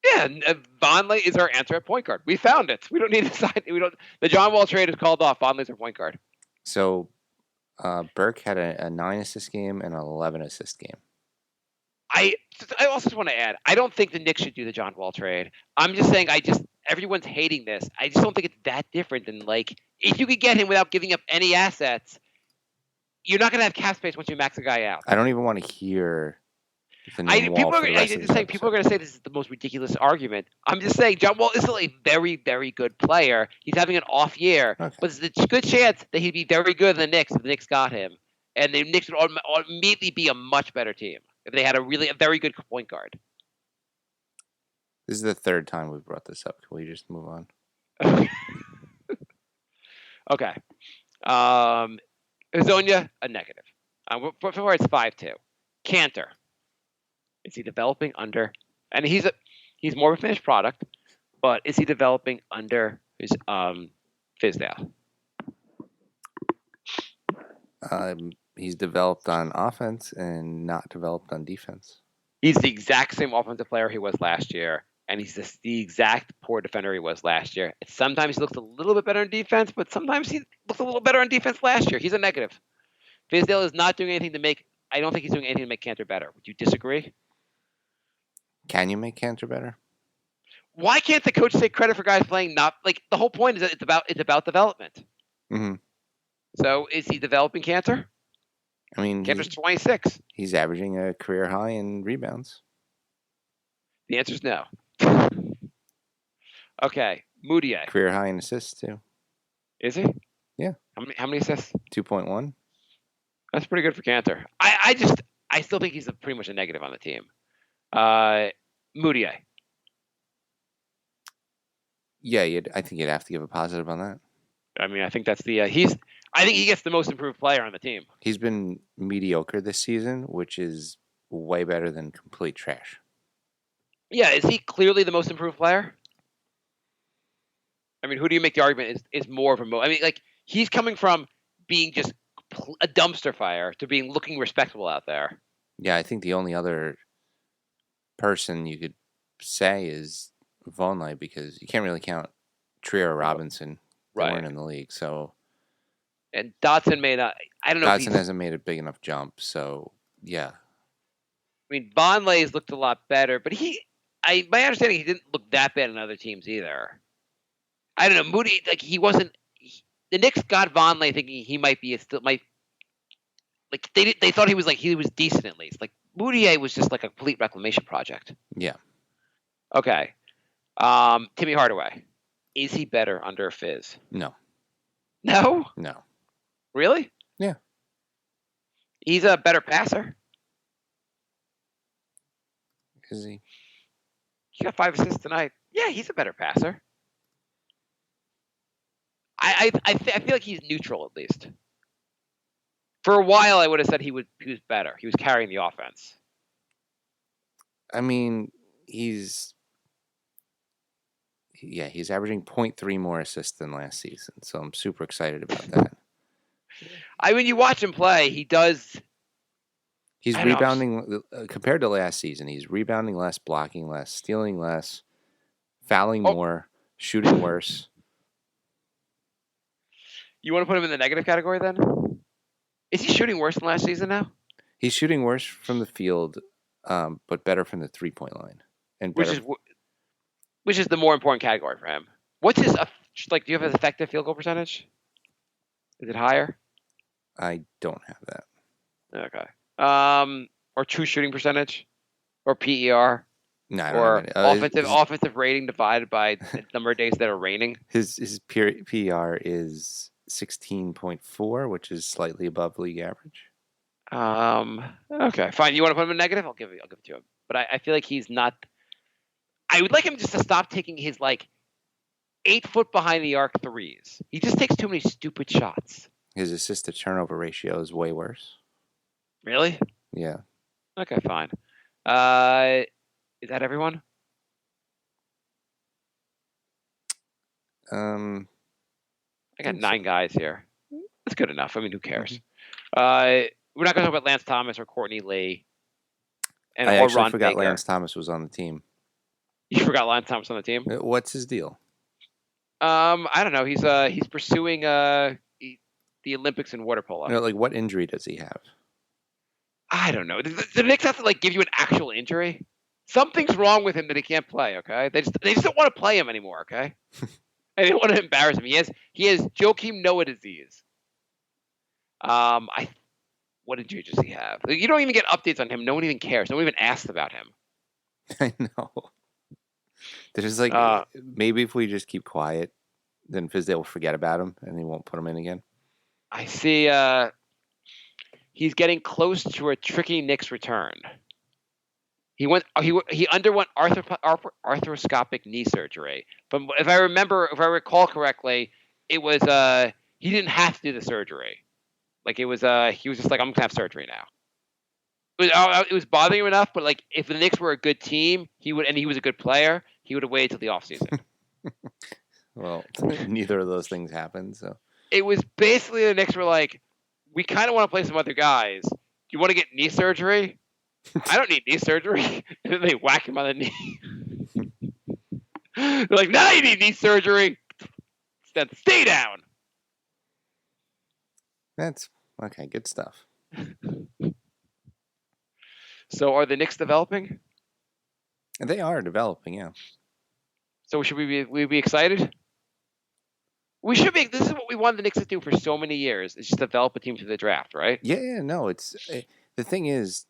Yeah, Vonleh is our answer at point guard. We found it. We don't need to sign. The John Wall trade is called off. Vonleh's our point guard.
So Burke had a 9 assist game and an 11 assist game.
I also just want to add, I don't think the Knicks should do the John Wall trade. I'm just saying, everyone's hating this. I just don't think it's that different than if you could get him without giving up any assets, you're not going to have cap space once you max a guy out.
I don't even want to hear
People are going to say this is the most ridiculous argument. I'm just saying John Wall is still a very, very good player. He's having an off year, but there's a good chance that he'd be very good in the Knicks if the Knicks got him, and the Knicks would immediately be a much better team if they had a very good point guard.
This is the third time we've brought this up. Can we just move on?
Okay. Hazonia, a negative. Before it's 5-2. Cantor. Is he developing under? And he's more of a finished product, but is he developing under his Fizdale?
He's developed on offense and not developed on defense.
He's the exact same offensive player he was last year, and he's the exact poor defender he was last year. Sometimes he looks a little bit better on defense, but sometimes he looks a little better on defense last year. He's a negative. Fizdale is not doing anything to make. I don't think he's doing anything to make Cantor better. Would you disagree?
Can you make Cantor better?
Why can't the coach take credit for guys playing not like the whole point is that it's about development.
Mm-hmm.
So is he developing Cantor?
I mean,
Cantor's 26.
He's averaging a career high in rebounds.
The answer is no. Okay, Moutier.
Career high in assists too.
Is he?
Yeah.
How many assists?
2.1.
That's pretty good for Cantor. I still think he's pretty much a negative on the team. Moutier.
Yeah, I think you'd have to give a positive on that.
I mean, I think that's the I think he gets the most improved player on the team.
He's been mediocre this season, which is way better than complete trash.
Yeah, is he clearly the most improved player? I mean, who do you make the argument is more of a I mean, like he's coming from being just a dumpster fire to being looking respectable out there.
Yeah, I think the only other person you could say is Vonleh because you can't really count Trier or Robinson who weren't in the league. So,
and Dotson may not. I don't know.
Dotson hasn't made a big enough jump. So, yeah.
I mean, Vonleh's looked a lot better, but my understanding, he didn't look that bad in other teams either. I don't know. Moody, like he wasn't. The Knicks got Vonleh thinking he might be like they thought he was decent at least. Like Moutier was just like a complete reclamation project.
Yeah.
Okay. Timmy Hardaway. Is he better under Fizz?
No.
No?
No.
Really?
Yeah.
He's a better passer.
Is he?
He got 5 assists tonight. Yeah, he's a better passer. I feel like he's neutral at least. For a while, I would have said he was better. He was carrying the offense.
I mean, he's averaging 0.3 more assists than last season, so I'm super excited about that.
When you watch him play, he does.
He's rebounding compared to last season. He's rebounding less, blocking less, stealing less, fouling more, shooting worse.
You want to put him in the negative category then? Is he shooting worse than last season now?
He's shooting worse from the field, but better from the 3-point line, and
which is the more important category for him. What's his do you have his effective field goal percentage? Is it higher?
I don't have that.
Okay. Or true shooting percentage, or PER.
No,
or offensive rating divided by the number of days that are raining.
His PER is 16.4, which is slightly above league average.
Okay, fine. You want to put him in negative? I'll give it to him. But I feel like he's not. I would like him just to stop taking his 8 foot behind the arc threes. He just takes too many stupid shots.
His assist to turnover ratio is way worse.
Really?
Yeah.
Okay, fine. Is that everyone? I got 9 guys here. That's good enough. I mean, who cares? Mm-hmm. We're not going to talk about Lance Thomas or Courtney Lee.
I actually forgot Lance Thomas was on the team.
You forgot Lance Thomas on the team?
What's his deal?
I don't know. He's pursuing the Olympics in water polo.
What injury does he have?
I don't know. The Knicks have to give you an actual injury. Something's wrong with him that he can't play. Okay, they just don't want to play him anymore. Okay, I didn't want to embarrass him. He has Joakim Noah disease. What injury does he have? Like, you don't even get updates on him. No one even cares. No one even asks about him.
I know. There's like maybe if we just keep quiet, then Fizdale will forget about him and he won't put him in again.
I see. He's getting close to a tricky Knicks return. He underwent arthroscopic knee surgery, but if I recall correctly, it was he didn't have to do the surgery. Like it was he was just like, I'm gonna have surgery now. It was bothering him enough, but like if the Knicks were a good team, he was a good player, he would have waited till the offseason.
Well, neither of those things happened, so
it was basically the Knicks were like, we kind of want to play some other guys. Do you want to get knee surgery? I don't need knee surgery. And then they whack him on the knee. They're like, now you need knee surgery. Then stay down.
That's okay. Good stuff.
So are the Knicks developing?
They are developing, yeah.
So should we be excited? We should be. This is what we wanted the Knicks to do for so many years. Is just develop a team through the draft, right?
Yeah. No, the thing is,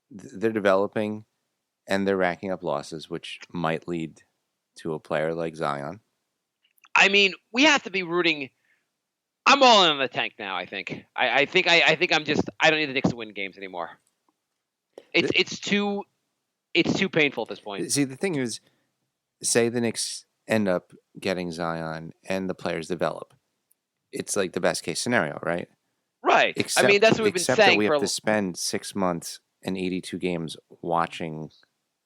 they're developing, and they're racking up losses, which might lead to a player like Zion.
I mean, we have to be rooting. I'm all in on the tank now. I think. I think I'm just. I don't need the Knicks to win games anymore. It's too painful at this point.
See, the thing is, say the Knicks end up getting Zion and the players develop. It's like the best case scenario, right?
Right.
Except,
I mean, that's what we've been
except
saying.
That we have to spend 6 months and 82 games watching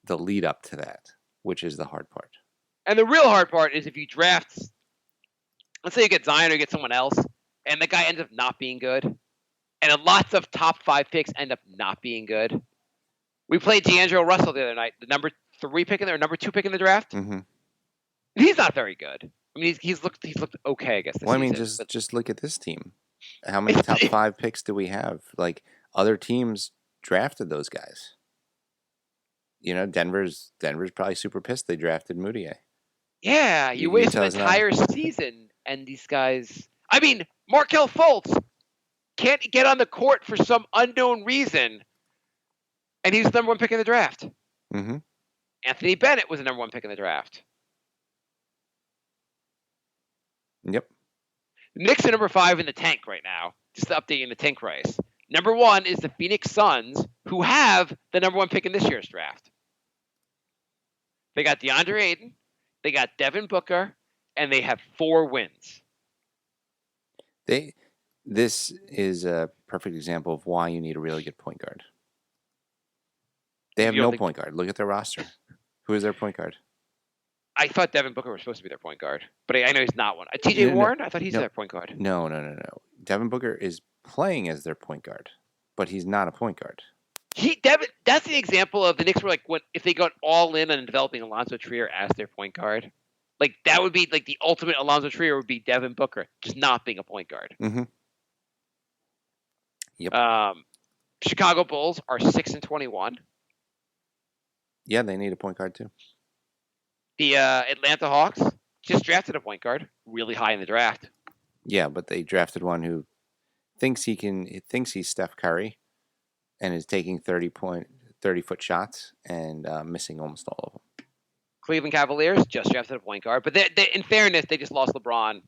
the lead up to that, which is the hard part.
And the real hard part is if you draft, let's say you get Zion or you get someone else, and the guy ends up not being good, and lots of top 5 picks end up not being good. We played D'Angelo Russell the other night, the number 2 pick in the draft.
Mm-hmm.
He's not very good. I mean, he's looked okay, I guess.
Well, I mean, just look at this team. How many top 5 picks do we have? Like other teams drafted those guys. You know, Denver's probably super pissed they drafted Moutier.
Yeah, you wasted an entire season, and these guys. I mean, Markelle Fultz can't get on the court for some unknown reason, and he's the number 1 pick in the draft.
Mm-hmm.
Anthony Bennett was the number 1 pick in the draft.
Yep.
The Knicks are number 5 in the tank right now. Just to update you in the tank race. Number 1 is the Phoenix Suns, who have the number 1 pick in this year's draft. They got DeAndre Ayton, they got Devin Booker, and they have 4 wins.
This is a perfect example of why you need a really good point guard. They have no point guard. Look at their roster. Who is their point guard?
I thought Devin Booker was supposed to be their point guard, but I know he's not one. TJ Warren? I thought he's their point guard.
No. Devin Booker is playing as their point guard, but he's not a point guard.
That's the example of the Knicks were like, if they got all in on developing Alonzo Trier as their point guard. Like, that would be like the ultimate Alonzo Trier would be Devin Booker, just not being a point guard.
Mm-hmm. Yep.
Chicago Bulls are 6-21.
Yeah, they need a point guard too.
The Atlanta Hawks just drafted a point guard, really high in the draft.
Yeah, but they drafted one who thinks he's Steph Curry, and is taking 30-foot shots and missing almost all of them.
Cleveland Cavaliers just drafted a point guard, but they, in fairness, they just lost LeBron.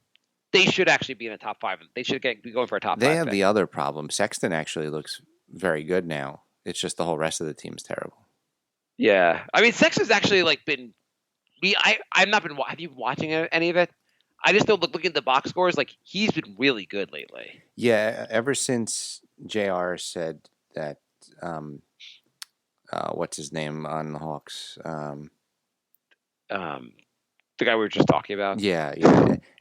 They should actually be in the top 5. They should be going for a top 5.
They have the other problem. Sexton actually looks very good now. It's just the whole rest of the team's terrible.
Yeah, I mean, Sexton's actually like been. I've not been. Have you been watching any of it? I just don't looking at the box scores. Like, he's been really good lately.
Yeah, ever since JR said that. What's his name on the Hawks?
The guy we were just talking about.
Yeah.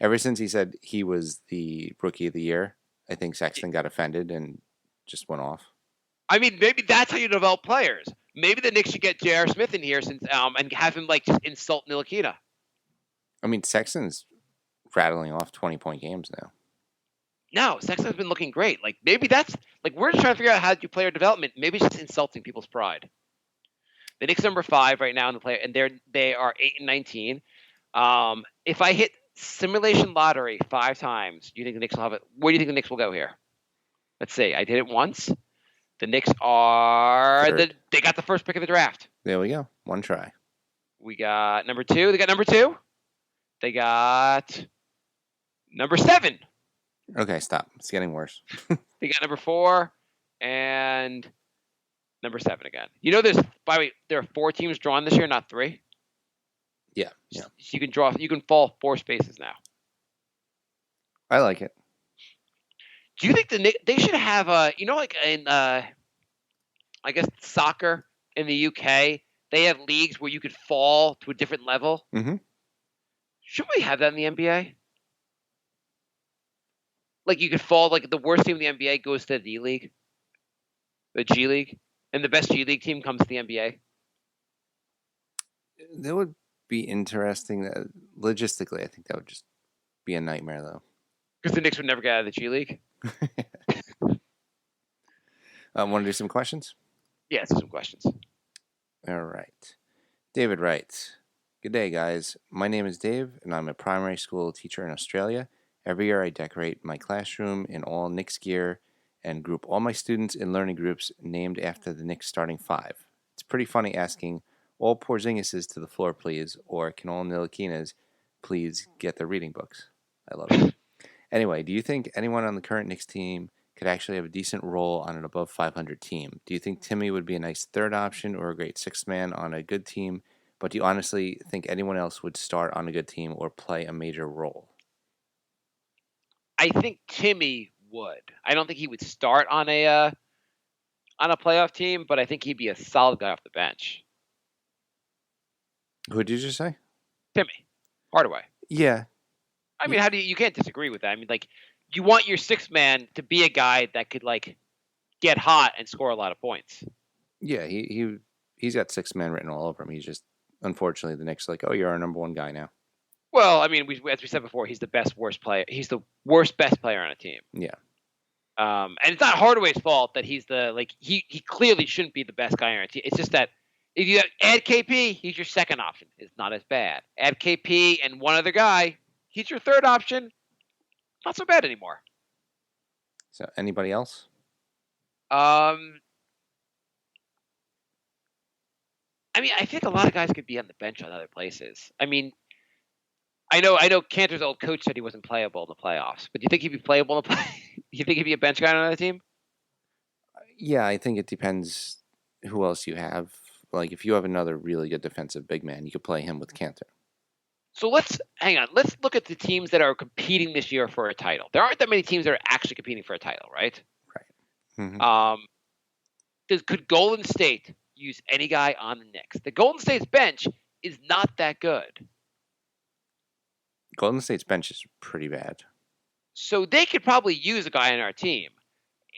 Ever since he said he was the rookie of the year, I think Sexton got offended and just went off.
I mean, maybe that's how you develop players. Maybe the Knicks should get J.R. Smith in here and have him like just insult Ntilikina.
I mean, Sexton's rattling off 20-point games now.
No, Sexton's been looking great. Like, maybe that's like, we're just trying to figure out how to do player development. Maybe it's just insulting people's pride. The Knicks number 5 right now in the player, and they are 8-19. If I hit simulation lottery 5 times, do you think the Knicks will have it? Where do you think the Knicks will go here? Let's see. I did it once. The Knicks are
Third.
they got the first pick of the draft.
There we go. One try.
We got number 2. They got number 2. They got number 7.
Okay, stop. It's getting worse.
They got number 4 and number 7 again. You know, by the way, there are 4 teams drawn this year, not 3.
Yeah.
So you can fall 4 spaces now.
I like it.
Do you think they should have like in I guess soccer in the UK, they have leagues where you could fall to a different level?
Mm-hmm.
Should we have that in the NBA? Like you could fall, like the worst team in the NBA goes to the D League, the G League, and the best G League team comes to the NBA.
That would be interesting. Logistically, I think that would just be a nightmare, though.
Because the Knicks would never get out of the G League.
Want to do some questions?
Yeah, some questions.
All right. David writes, "Good day, guys. My name is Dave, and I'm a primary school teacher in Australia. Every year I decorate my classroom in all Knicks gear and group all my students in learning groups named after the Knicks starting 5. It's pretty funny asking all Porzingises to the floor, please, or can all Nilikinas please get their reading books? I love it. Anyway, do you think anyone on the current Knicks team could actually have a decent role on an above 500 team? Do you think Timmy would be a nice third option or a great sixth man on a good team? But do you honestly think anyone else would start on a good team or play a major role?"
I think Timmy would. I don't think he would start on a playoff team, but I think he'd be a solid guy off the bench.
Who did you just say?
Timmy Hardaway.
Yeah.
I mean, you can't disagree with that. I mean, like, you want your sixth man to be a guy that could like get hot and score a lot of points.
Yeah, he's got 6 man written all over him. He's just, unfortunately, the Knicks are like, oh, you're our number 1 guy now.
Well, I mean, as we said before, he's the worst player. He's the best player on a team.
Yeah.
And it's not Hardaway's fault that he's he clearly shouldn't be the best guy on a team. It's just that if you add KP, he's your second option. It's not as bad. Add KP and one other guy, he's your third option. Not so bad anymore.
So anybody else?
I mean, I think a lot of guys could be on the bench on other places. I mean, I know Cantor's old coach said he wasn't playable in the playoffs, but do you think he'd be playable in the play? You think he'd be a bench guy on another team?
Yeah, I think it depends who else you have. Like, if you have another really good defensive big man, you could play him with Cantor.
So let's look at the teams that are competing this year for a title. There aren't that many teams that are actually competing for a title, right?
Right. Mm-hmm.
Could Golden State use any guy on the Knicks? The Golden State's bench is not that good.
Golden State's bench is pretty bad.
So they could probably use a guy on our team.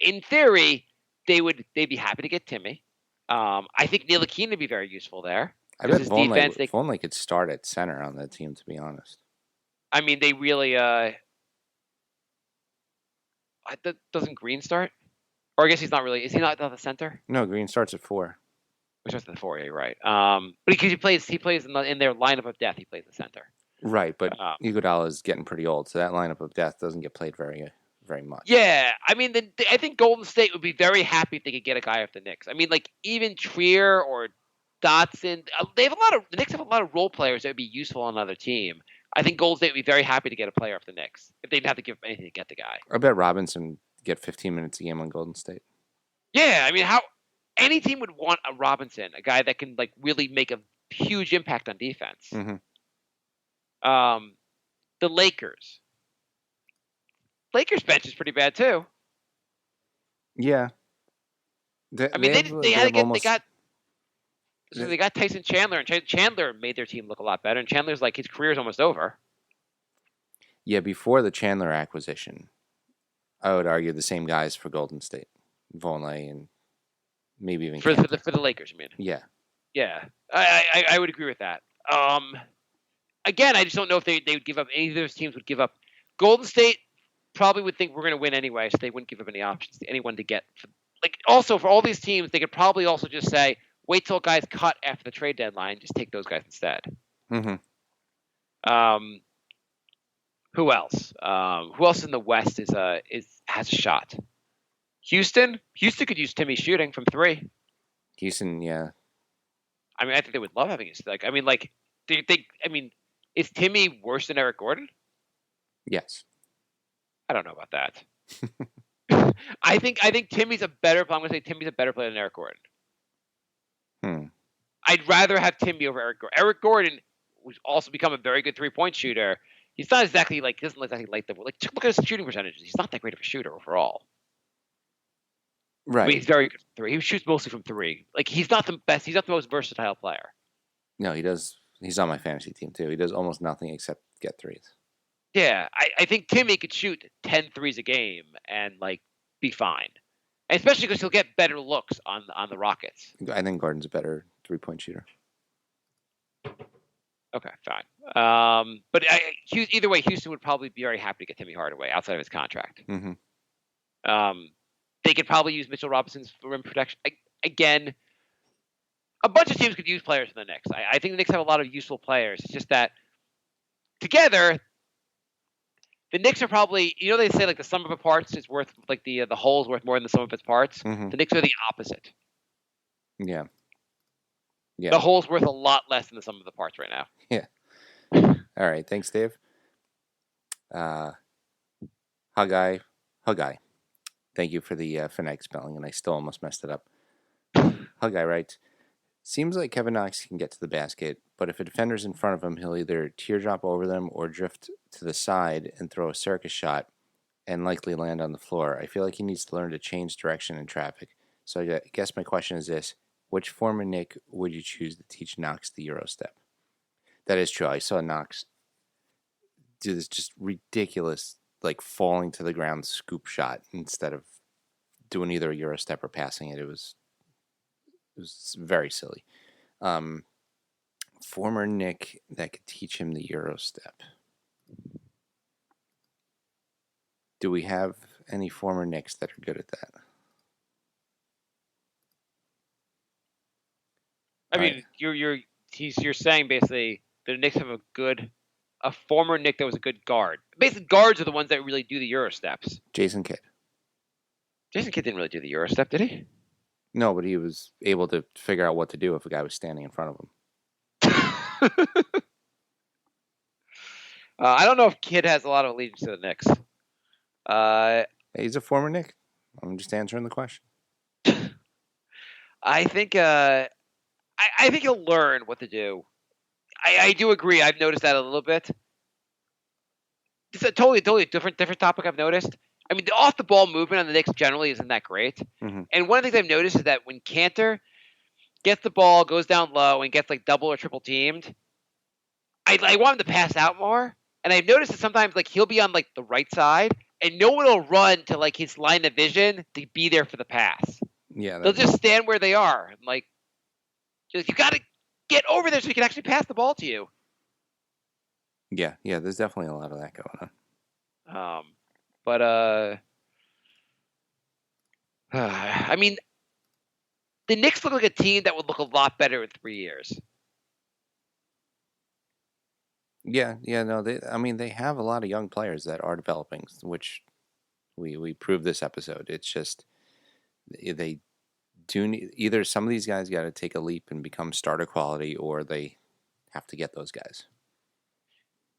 In theory, they'd be happy to get Timmy. I think Ntilikina would be very usful there.
I bet Vonleh could start at center on that team, to be honest.
I mean, they really doesn't Green start? Or I guess he's not really. Is he not the center?
No, Green starts at 4.
He starts at the 4, yeah, right. But because he plays in their lineup of death, he plays the center.
Right, but Iguodala is getting pretty old, so that lineup of death doesn't get played very much.
Yeah, I mean, I think Golden State would be very happy if they could get a guy off the Knicks. I mean, like even Trier or Dotson, the Knicks have a lot of role players that would be useful on another team. I think Golden State would be very happy to get a player off the Knicks if they didn't have to give up anything to get the guy.
I bet Robinson get 15 minutes a game on Golden State.
Yeah, I mean, any team would want a Robinson, a guy that can like really make a huge impact on defense.
Mm-hmm.
The Lakers bench is pretty bad too.
Yeah.
They got Tyson Chandler, and Chandler made their team look a lot better. And Chandler's like his career's almost over.
Yeah, before the Chandler acquisition, I would argue the same guys for Golden State, Vonleh, and maybe even
for the Lakers. You mean?
Yeah.
Yeah, I would agree with that. Again, I just don't know if they would give up. Any of those teams would give up. Golden State probably would think we're going to win anyway, so they wouldn't give up any options to anyone to get. Also, for all these teams, they could probably also just say, wait till guys cut after the trade deadline, just take those guys instead.
Mm-hmm.
Who else? Who else in the West has a shot? Houston could use Timmy shooting from 3.
Houston, yeah.
I mean, I think they would love having his. Like, I mean, like, do you think? I mean, is Timmy worse than Eric Gordon?
Yes.
I don't know about that. I think Timmy's a better. I'm going to say Timmy's a better player than Eric Gordon. I'd rather have Timmy over Eric Gordon. Eric Gordon who's also become a very good 3-point shooter. He's not exactly like doesn't exactly like the like. Look at his shooting percentages. He's not that great of a shooter overall.
Right.
I mean, he's very good from 3. He shoots mostly from 3. Like he's not the best. He's not the most versatile player.
No, he does. He's on my fantasy team too. He does almost nothing except get threes.
Yeah, I think Timmy could shoot 10 threes a game and like be fine, and especially because he'll get better looks on the Rockets.
I think Gordon's a better 3-point shooter.
Okay, fine. But either way, Houston would probably be very happy to get Timmy Hardaway outside of his contract.
Mm-hmm.
They could probably use Mitchell Robinson's rim protection again. A bunch of teams could use players from the Knicks. I think the Knicks have a lot of useful players. It's just that together, the Knicks are probably, they say like the sum of its parts is worth, like the whole is worth more than the sum of its parts.
Mm-hmm.
The Knicks are the opposite.
Yeah. Yeah.
The whole's worth a lot less than the sum of the parts right now.
Yeah. All right. Thanks, Dave. Huggai. Thank you for the phonetic spelling, and I still almost messed it up. Huggai writes, seems like Kevin Knox can get to the basket, but if a defender's in front of him, he'll either teardrop over them or drift to the side and throw a circus shot and likely land on the floor. I feel like he needs to learn to change direction in traffic. So I guess my question is this. Which former Knick would you choose to teach Knox the Euro step? That is true. I saw Knox do this just ridiculous, like falling to the ground scoop shot instead of doing either a Euro step or passing it. It was very silly. Former Knick that could teach him the Euro step. Do we have any former Knicks that are good at that?
I mean, you're saying basically the Knicks have a former Knick that was a good guard. Basically, guards are the ones that really do the Euro steps.
Jason Kidd.
Jason Kidd didn't really do the Euro step, did he?
No, but he was able to figure out what to do if a guy was standing in front of him.
I don't know if Kidd has a lot of allegiance to the Knicks.
He's a former Knick. I'm just answering the question.
I think he'll learn what to do. I do agree. I've noticed that a little bit. It's a totally different topic I've noticed. I mean, the off-the-ball movement on the Knicks generally isn't that great.
Mm-hmm.
And one of the things I've noticed is that when Cantor gets the ball, goes down low, and gets like double or triple teamed, I want him to pass out more. And I've noticed that sometimes like he'll be on like the right side, and no one will run to like his line of vision to be there for the pass.
Yeah,
they'll just stand where they are. And like, you got to get over there so he can actually pass the ball to you.
Yeah, there's definitely a lot of that going on.
But I mean, the Knicks look like a team that would look a lot better in 3 years.
Yeah, no, they have a lot of young players that are developing, which we proved this episode. It's just they do need, either some of these guys got to take a leap and become starter quality, or they have to get those guys.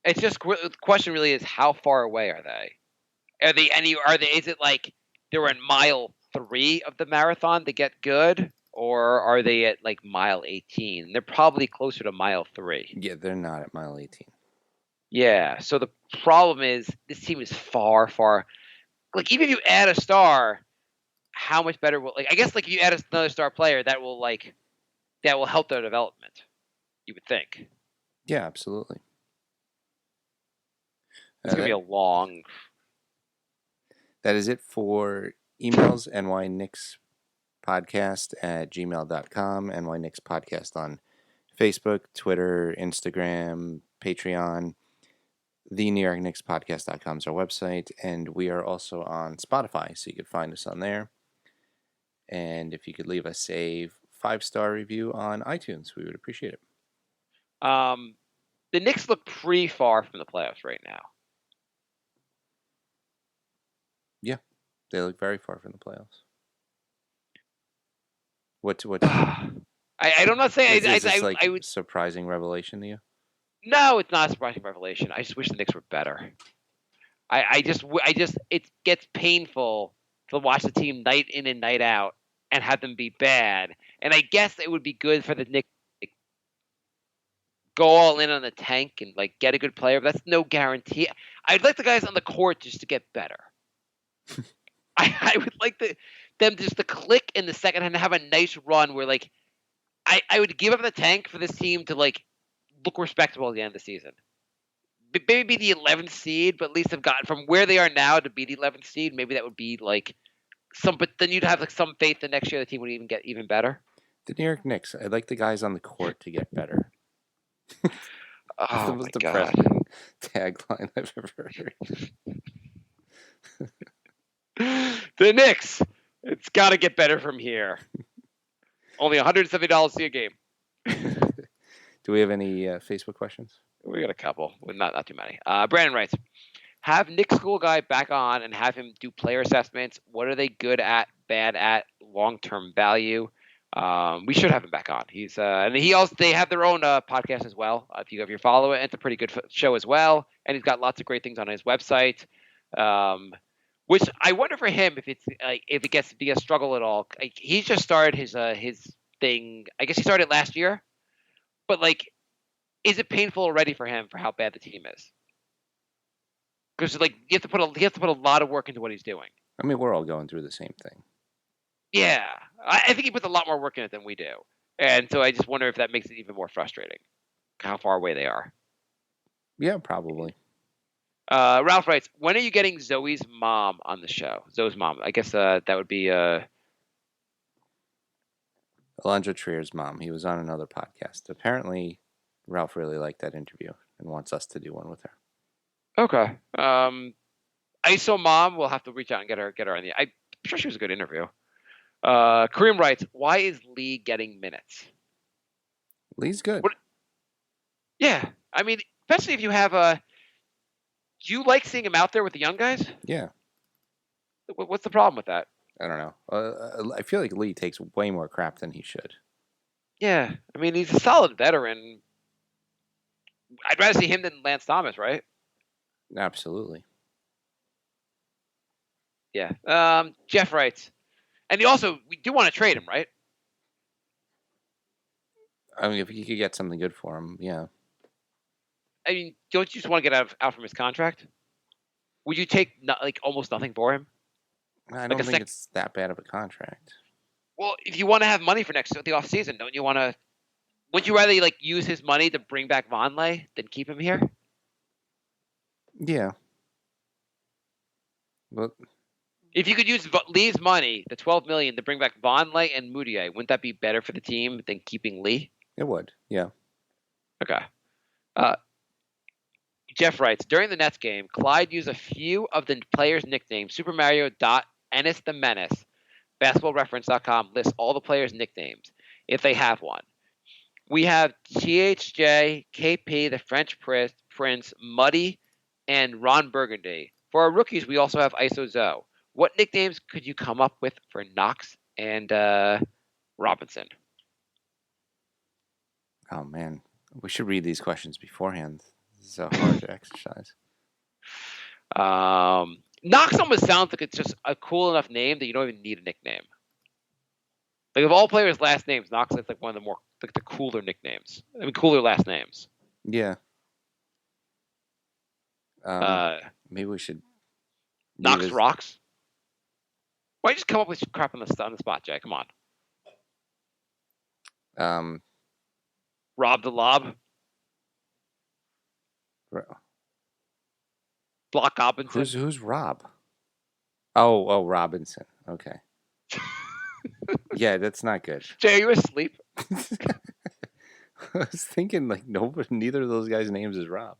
It's just the question really is how far away are they? Are they? Is it like they're in mile 3 of the marathon to get good, or are they at like mile 18? They're probably closer to mile 3.
Yeah, they're not at mile 18.
Yeah. So the problem is this team is far. Like even if you add a star, how much better will I guess like if you add another star player that will help their development. You would think.
Yeah, absolutely.
It's gonna be a long.
That is it for emails. nyknickspodcast@gmail.com. nyknickspodcast on Facebook, Twitter, Instagram, Patreon. The New York Knicks Podcast.com is our website, and we are also on Spotify, so you could find us on there. And if you could leave us a 5-star review on iTunes, we would appreciate it.
The Knicks look pretty far from the playoffs right now.
Yeah. They look very far from the playoffs. What's
I don't not saying
is this like
I would.
surprising revelation to you?
No, it's not a surprising revelation. I just wish the Knicks were better. I just it gets painful to watch the team night in and night out and have them be bad. And I guess it would be good for the Knicks to go all in on the tank and like get a good player, but that's no guarantee. I'd like the guys on the court just to get better. I would like them just to click in the second and have a nice run where like I would give up the tank for this team to like look respectable at the end of the season. Maybe be the 11th seed, but at least have gotten from where they are now to be the 11th seed. Maybe that would be like some, but then you'd have like some faith that next year the team would even get even better.
The New York Knicks. I'd like the guys on the court to get better.
Oh
the
my
most
god!
depressing tagline I've ever heard.
The Knicks. It's got to get better from here. Only $170 to see a game.
Do we have any Facebook questions?
We got a couple, not too many. Brandon writes, have Nick School guy back on and have him do player assessments. What are they good at, bad at, long-term value? We should have him back on. He's and they have their own podcast as well. If you follow it, it's a pretty good show as well. And he's got lots of great things on his website. Which I wonder for him if it's if it gets to be a struggle at all. Like, he's just started his thing. I guess he started last year, but like, is it painful already for him for how bad the team is? Because like he has to put a lot of work into what he's doing.
I mean, we're all going through the same thing.
Yeah, I think he puts a lot more work in it than we do, and so I just wonder if that makes it even more frustrating. How far away they are.
Yeah, probably.
Ralph writes, when are you getting Zoe's mom on the show? Zoe's mom. I guess that would be
Alondra Trier's mom. He was on another podcast. Apparently, Ralph really liked that interview and wants us to do one with her.
Okay. ISO mom, we'll have to reach out and get her on the. I'm sure she was a good interview. Kareem writes, why is Lee getting minutes?
Lee's good.
Yeah, I mean, especially if you have a. Do you like seeing him out there with the young guys?
Yeah.
What's the problem with that?
I don't know. I feel like Lee takes way more crap than he should.
Yeah, I mean, he's a solid veteran. I'd rather see him than Lance Thomas, right?
Absolutely.
Yeah. Jeff writes, and we do want to trade him, right?
I mean, if you could get something good for him, yeah.
I mean, don't you just want to get out from his contract? Would you take almost nothing for him?
I don't think it's that bad of a contract.
Well, if you want to have money for the off season, don't you want to? Would you rather use his money to bring back Vonleh than keep him here?
Yeah. Well,
if you could use Lee's money, the $12 million, to bring back Vonleh and Moutier, wouldn't that be better for the team than keeping Lee?
It would. Yeah.
Okay. Jeff writes, during the Nets game, Clyde used a few of the players' nicknames. Super Mario. Ennis the Menace. BasketballReference.com lists all the players' nicknames, if they have one. We have THJ, KP, the French Prince, Muddy, and Ron Burgundy. For our rookies, we also have ISO Zoe. What nicknames could you come up with for Knox and Robinson?
Oh, man. We should read these questions beforehand. This is a hard exercise.
Knox almost sounds like it's just a cool enough name that you don't even need a nickname. Like, of all players' last names, Knox is like one of the more the cooler nicknames. I mean, cooler last names.
Yeah. Maybe we should.
Knox rocks. Why just come up with crap on the spot, Jay? Come on. Rob the Lob. Block Robinson.
Who's Rob? Oh, Robinson. Okay. Yeah, that's not good.
Jay, are you asleep?
I was thinking neither of those guys' names is Rob.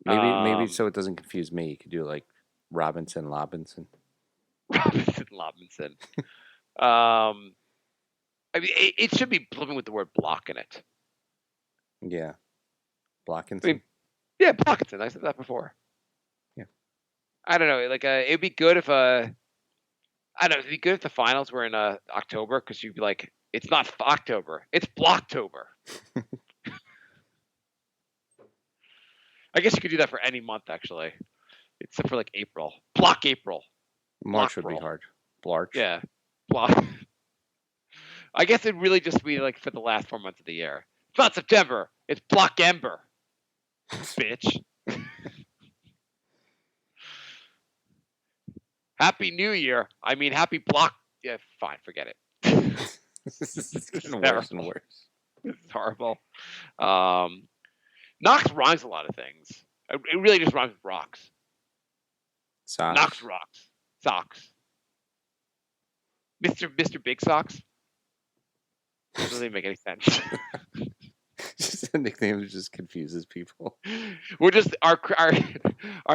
Maybe so it doesn't confuse me. You could do Robinson Lobinson.
Robinson Lobinson. I mean, it should be blooming with the word block in it.
Yeah. Blockinson.
I mean, Yeah, Pocketon. I said that before.
Yeah.
I don't know. Like, it'd be good if I don't know. It'd be good if the finals were in October, because you'd be like, it's not October, it's Blocktober. I guess you could do that for any month, actually, except for like April. Block April.
March would be
Block-roll.
hard. Blarch.
Yeah. Block. I guess it'd really just be like for the last 4 months of the year. It's not September. It's Blockember. Bitch. Happy New Year. I mean, happy Block. Yeah, fine. Forget it.
This is getting
This is
worse and
terrible.
worse.
This is horrible. Knox rhymes a lot of things. It really just rhymes with rocks.
Socks.
Knox rocks. Socks. Mr. Big Socks. Doesn't even make any sense.
Just a nickname that just confuses people.
We're just our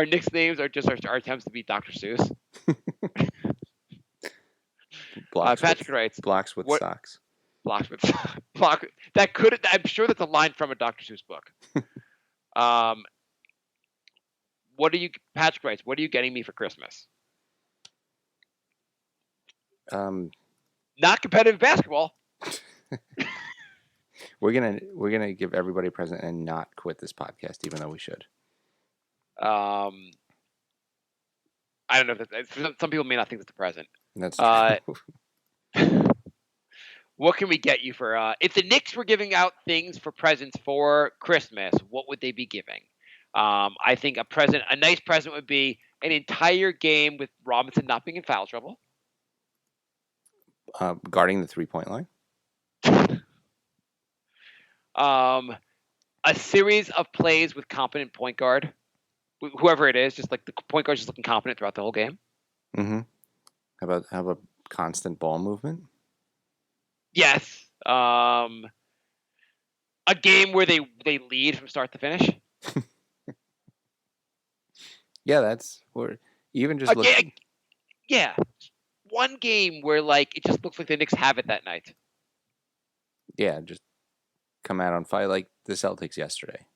Knicks names are just our attempts to beat Dr. Seuss. Patrick writes
blocks with
what,
socks.
Blocks with block. That could. I'm sure that's a line from a Dr. Seuss book. Patrick writes, what are you getting me for Christmas? Not competitive basketball.
We're gonna give everybody a present and not quit this podcast, even though we should.
I don't know if that's, some people may not think that's a present.
That's true.
What can we get you for? If the Knicks were giving out things for presents for Christmas, what would they be giving? I think a nice present would be an entire game with Robinson not being in foul trouble.
Guarding the 3-point line.
A series of plays with competent point guard, whoever it is, just like the point guard just looking competent throughout the whole game.
Mm-hmm. How about constant ball movement?
Yes. A game where they lead from start to finish.
Yeah, that's where even just looking.
Yeah, one game where like it just looks like the Knicks have it that night.
Yeah, just come out on fire like the Celtics yesterday.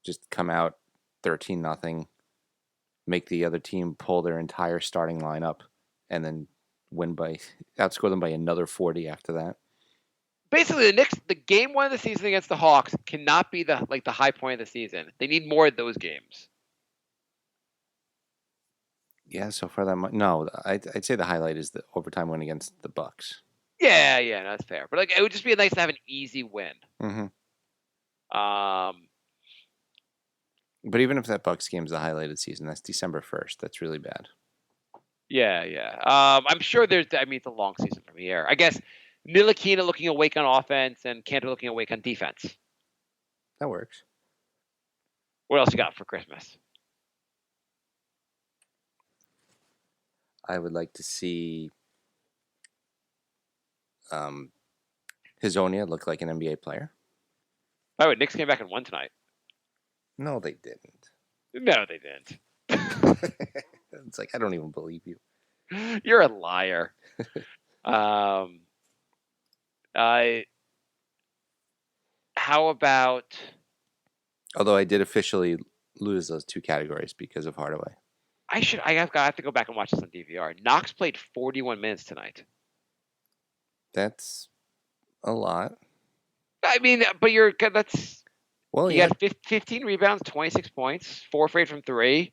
Just come out 13-0, make the other team pull their entire starting lineup, and then outscore them by another 40 after that.
Basically, the game one of the season against the Hawks cannot be the high point of the season. They need more of those games.
Yeah, so far no, I'd say the highlight is the overtime win against the Bucks.
Yeah, that's fair. But like, it would just be nice to have an easy win.
Mm-hmm. But even if that Bucks game is the highlight of the season, that's December 1st. That's really bad.
Yeah. I'm sure it's a long season from here. I guess Ntilikina looking awake on offense and Cantor looking awake on defense.
That works.
What else you got for Christmas?
I would like to see Hizonia look like an NBA player.
By the way, Knicks came back and won tonight.
No, they didn't.
No, they didn't.
It's like, I don't even believe you.
You're a liar. How about...
Although I did officially lose those two categories because of Hardaway.
I have to go back and watch this on DVR. Knox played 41 minutes tonight.
That's a lot.
I mean, but that's... Well, you got 15 rebounds, 26 points, 4 straight from 3.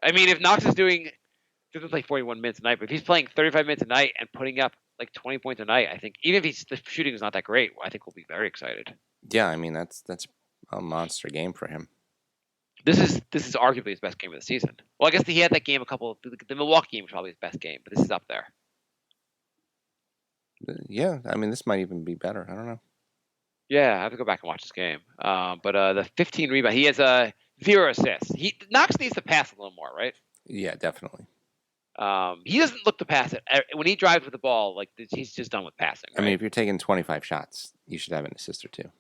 I mean, if Knox doesn't play 41 minutes a night, but if he's playing 35 minutes a night and putting up like 20 points a night, I think even if the shooting is not that great, I think we'll be very excited.
Yeah, I mean that's a monster game for him.
This is arguably his best game of the season. Well, I guess he had that game the Milwaukee game was probably his best game, but this is up there.
Yeah, I mean this might even be better. I don't know.
Yeah, I have to go back and watch this game. But the 15 rebound, he has 0 assists. Knox needs to pass a little more, right?
Yeah, definitely.
He doesn't look to pass it when he drives with the ball. Like he's just done with passing. Right?
I mean, if you're taking 25 shots, you should have an assist or two.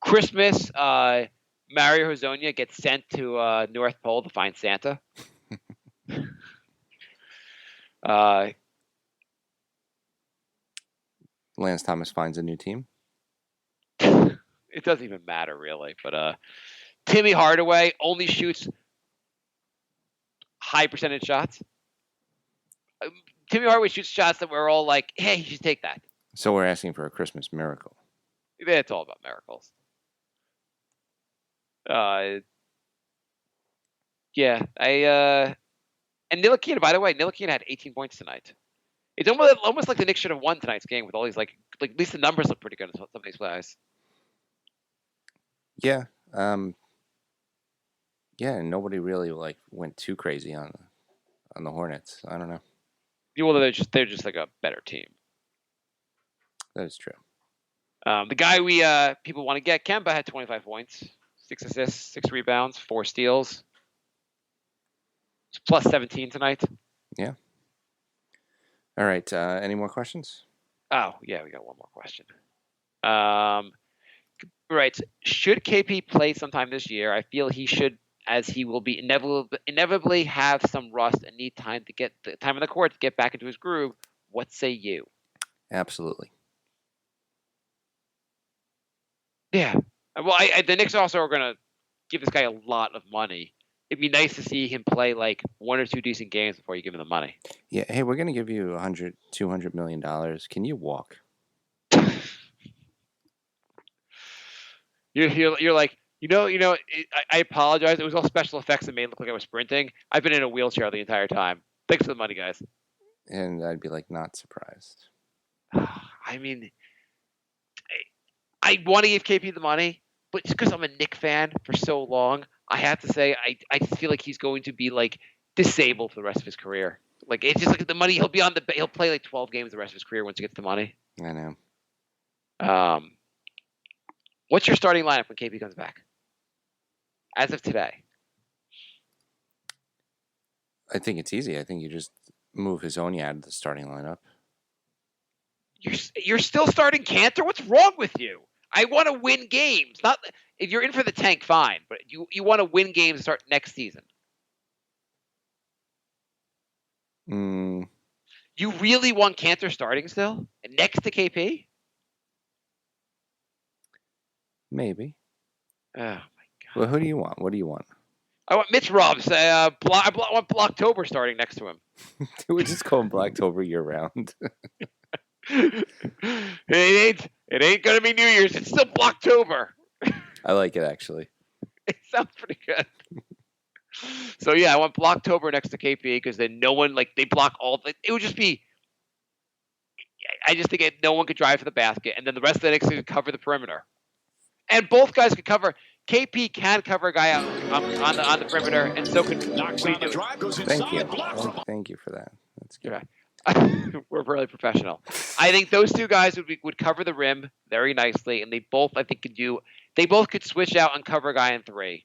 Christmas, Mario Hezonja gets sent to North Pole to find Santa.
Lance Thomas finds a new team.
It doesn't even matter really, but Timmy Hardaway only shoots high percentage shots. Timmy Hardaway shoots shots that we're all like, hey, you should take that.
So we're asking for a Christmas miracle.
It's all about miracles. Yeah, and Ntilikina, by the way, Ntilikina had 18 points tonight. It's almost like the Knicks should have won tonight's game with all these like at least the numbers look pretty good in some of these guys.
Yeah. Yeah, and nobody really like went too crazy on the Hornets. I don't know.
Yeah, well, they're just like a better team.
That is true.
The guy we people want to get, Kemba had 25 points, 6 assists, 6 rebounds, 4 steals. It's plus 17 tonight.
Yeah. All right. Any more questions?
Oh, yeah, we got one more question. Right. Should KP play sometime this year? I feel he should, as he will be inevitably have some rust and need time to get the time on the court to get back into his groove. What say you?
Absolutely.
Yeah. Well, the Knicks also are going to give this guy a lot of money. It'd be nice to see him play like 1 or 2 decent games before you give him the money.
Yeah. Hey, we're going to give you $200 million. Can you walk?
You're like, I apologize. It was all special effects that made it look like I was sprinting. I've been in a wheelchair the entire time. Thanks for the money, guys.
And I'd be like, not surprised.
I mean, I want to give KP the money, but just because I'm a Knicks fan for so long, I have to say I just feel like he's going to be like disabled for the rest of his career. Like it's just like the money he'll play like 12 games the rest of his career once he gets the money.
I know.
What's your starting lineup when KP comes back? As of today.
I think it's easy. I think you just move Hezonja out of the starting lineup.
You're still starting Cantor? What's wrong with you? I want to win games. Not if you're in for the tank, fine, but you want to win games and start next season. You really want Cantor starting still next to KP?
Maybe.
Oh my god.
Well, who do you want? What do you want?
I want Mitch Robs. I want Blocktober starting next to him.
We just call him Blacktober year round.
It ain't gonna be New Year's. It's still Blocktober.
I like it actually.
It sounds pretty good. So yeah, I want Blocktober next to KP because then no one they block all. It would just be. I just think no one could drive for the basket, and then the rest of the Knicks could cover the perimeter, and both guys could cover. KP can cover a guy out on the perimeter, and so could.
Thank you. Thank you for that. That's good.
Okay. We're really professional. I think those two guys would cover the rim very nicely, and they both I think could do. They both could switch out and cover a guy in 3,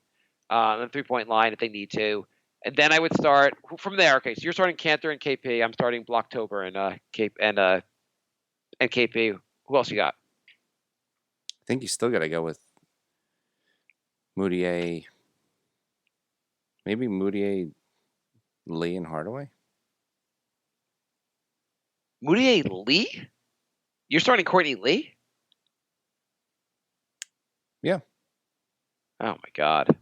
on the 3-point line if they need to, and then I would start from there. Okay, so you're starting Cantor and KP. I'm starting Blocktober and KP. Who else you got?
I think you still got to go with Moutier. Maybe Moutier, Lee, and Hardaway.
Moutier Lee? You're starting Courtney Lee?
Yeah.
Oh my god.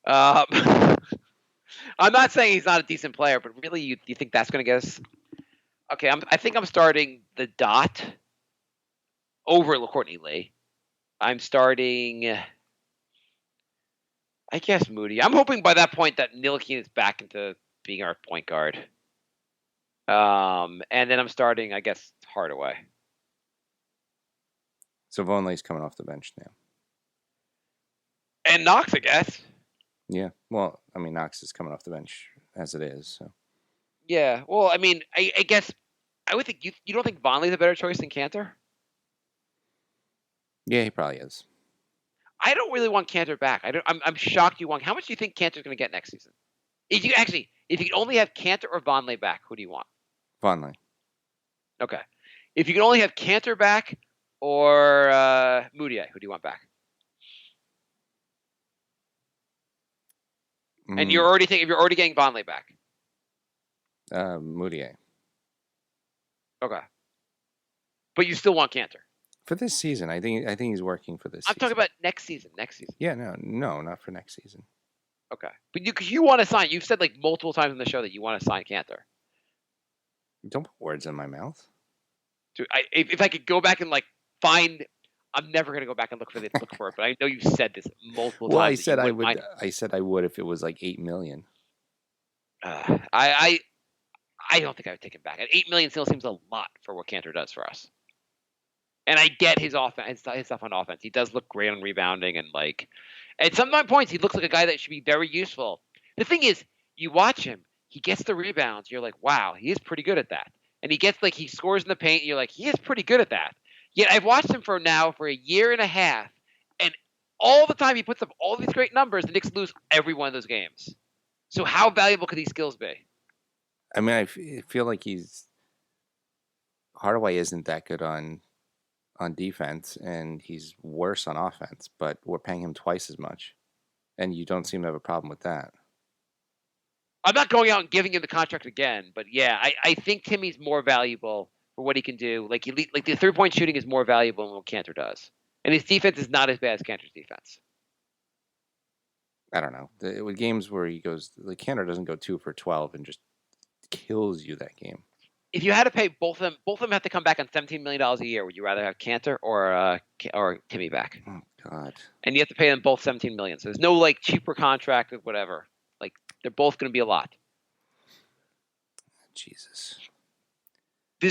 I'm not saying he's not a decent player, but really, you think that's going to get us? Okay, I think I'm starting the Dot over Courtney Lee. I'm starting, I guess, Moody. I'm hoping by that point that Ntilikina is back into being our point guard. And then I'm starting, I guess, Hardaway.
So Vonleh's coming off the bench now.
And Knox, I guess.
Yeah. Well, I mean, Knox is coming off the bench as it is. So.
Yeah. Well, I mean, I guess I would think you don't think Vonleh's a better choice than Cantor?
Yeah, he probably is.
I don't really want Cantor back. I'm shocked you want. How much do you think Cantor's going to get next season? If you could only have Cantor or Vonleh back, who do you want?
Vonleh.
Okay. If you can only have Cantor back or Moutier, who do you want back? And you're already getting Vonleh back.
Moutier.
Okay. But you still want Cantor.
For this season, I think he's working for this
I'm
season.
talking about next season.
Yeah, no, not for next season.
Okay. But you want to sign. You've said like multiple times on the show that you want to sign Cantor.
Don't put words in my mouth.
Dude, if I could go back and like find, I'm never gonna go back and look for it, but I know you said this multiple
Well,
times.
I said I would. I said I would if it was like $8 million.
I don't think I would take him back. At $8 million still seems a lot for what Cantor does for us. And I get his offense, his stuff on offense. He does look great on rebounding, and like at some points he looks like a guy that should be very useful. The thing is, you watch him, he gets the rebounds. You're like, wow, he is pretty good at that. And he scores in the paint. And you're like, he is pretty good at that. Yet I've watched him for a year and a half, and all the time he puts up all these great numbers. The Knicks lose every one of those games. So how valuable could these skills be?
I mean, I feel like Hardaway isn't that good on defense, and he's worse on offense, but we're paying him twice as much, and you don't seem to have a problem with that.
I'm not going out and giving him the contract again, but yeah, I think Timmy's more valuable for what he can do. Like the 3-point shooting is more valuable than what Cantor does, and his defense is not as bad as Cantor's defense.
I don't know. With games where he goes, like Cantor doesn't go 2 for 12 and just kills you that game.
If you had to pay both of them have to come back on $17 million a year. Would you rather have Cantor or Timmy back?
Oh God!
And you have to pay them both $17 million. So there's no like cheaper contract or whatever. Like they're both going to be a lot.
Jesus.
We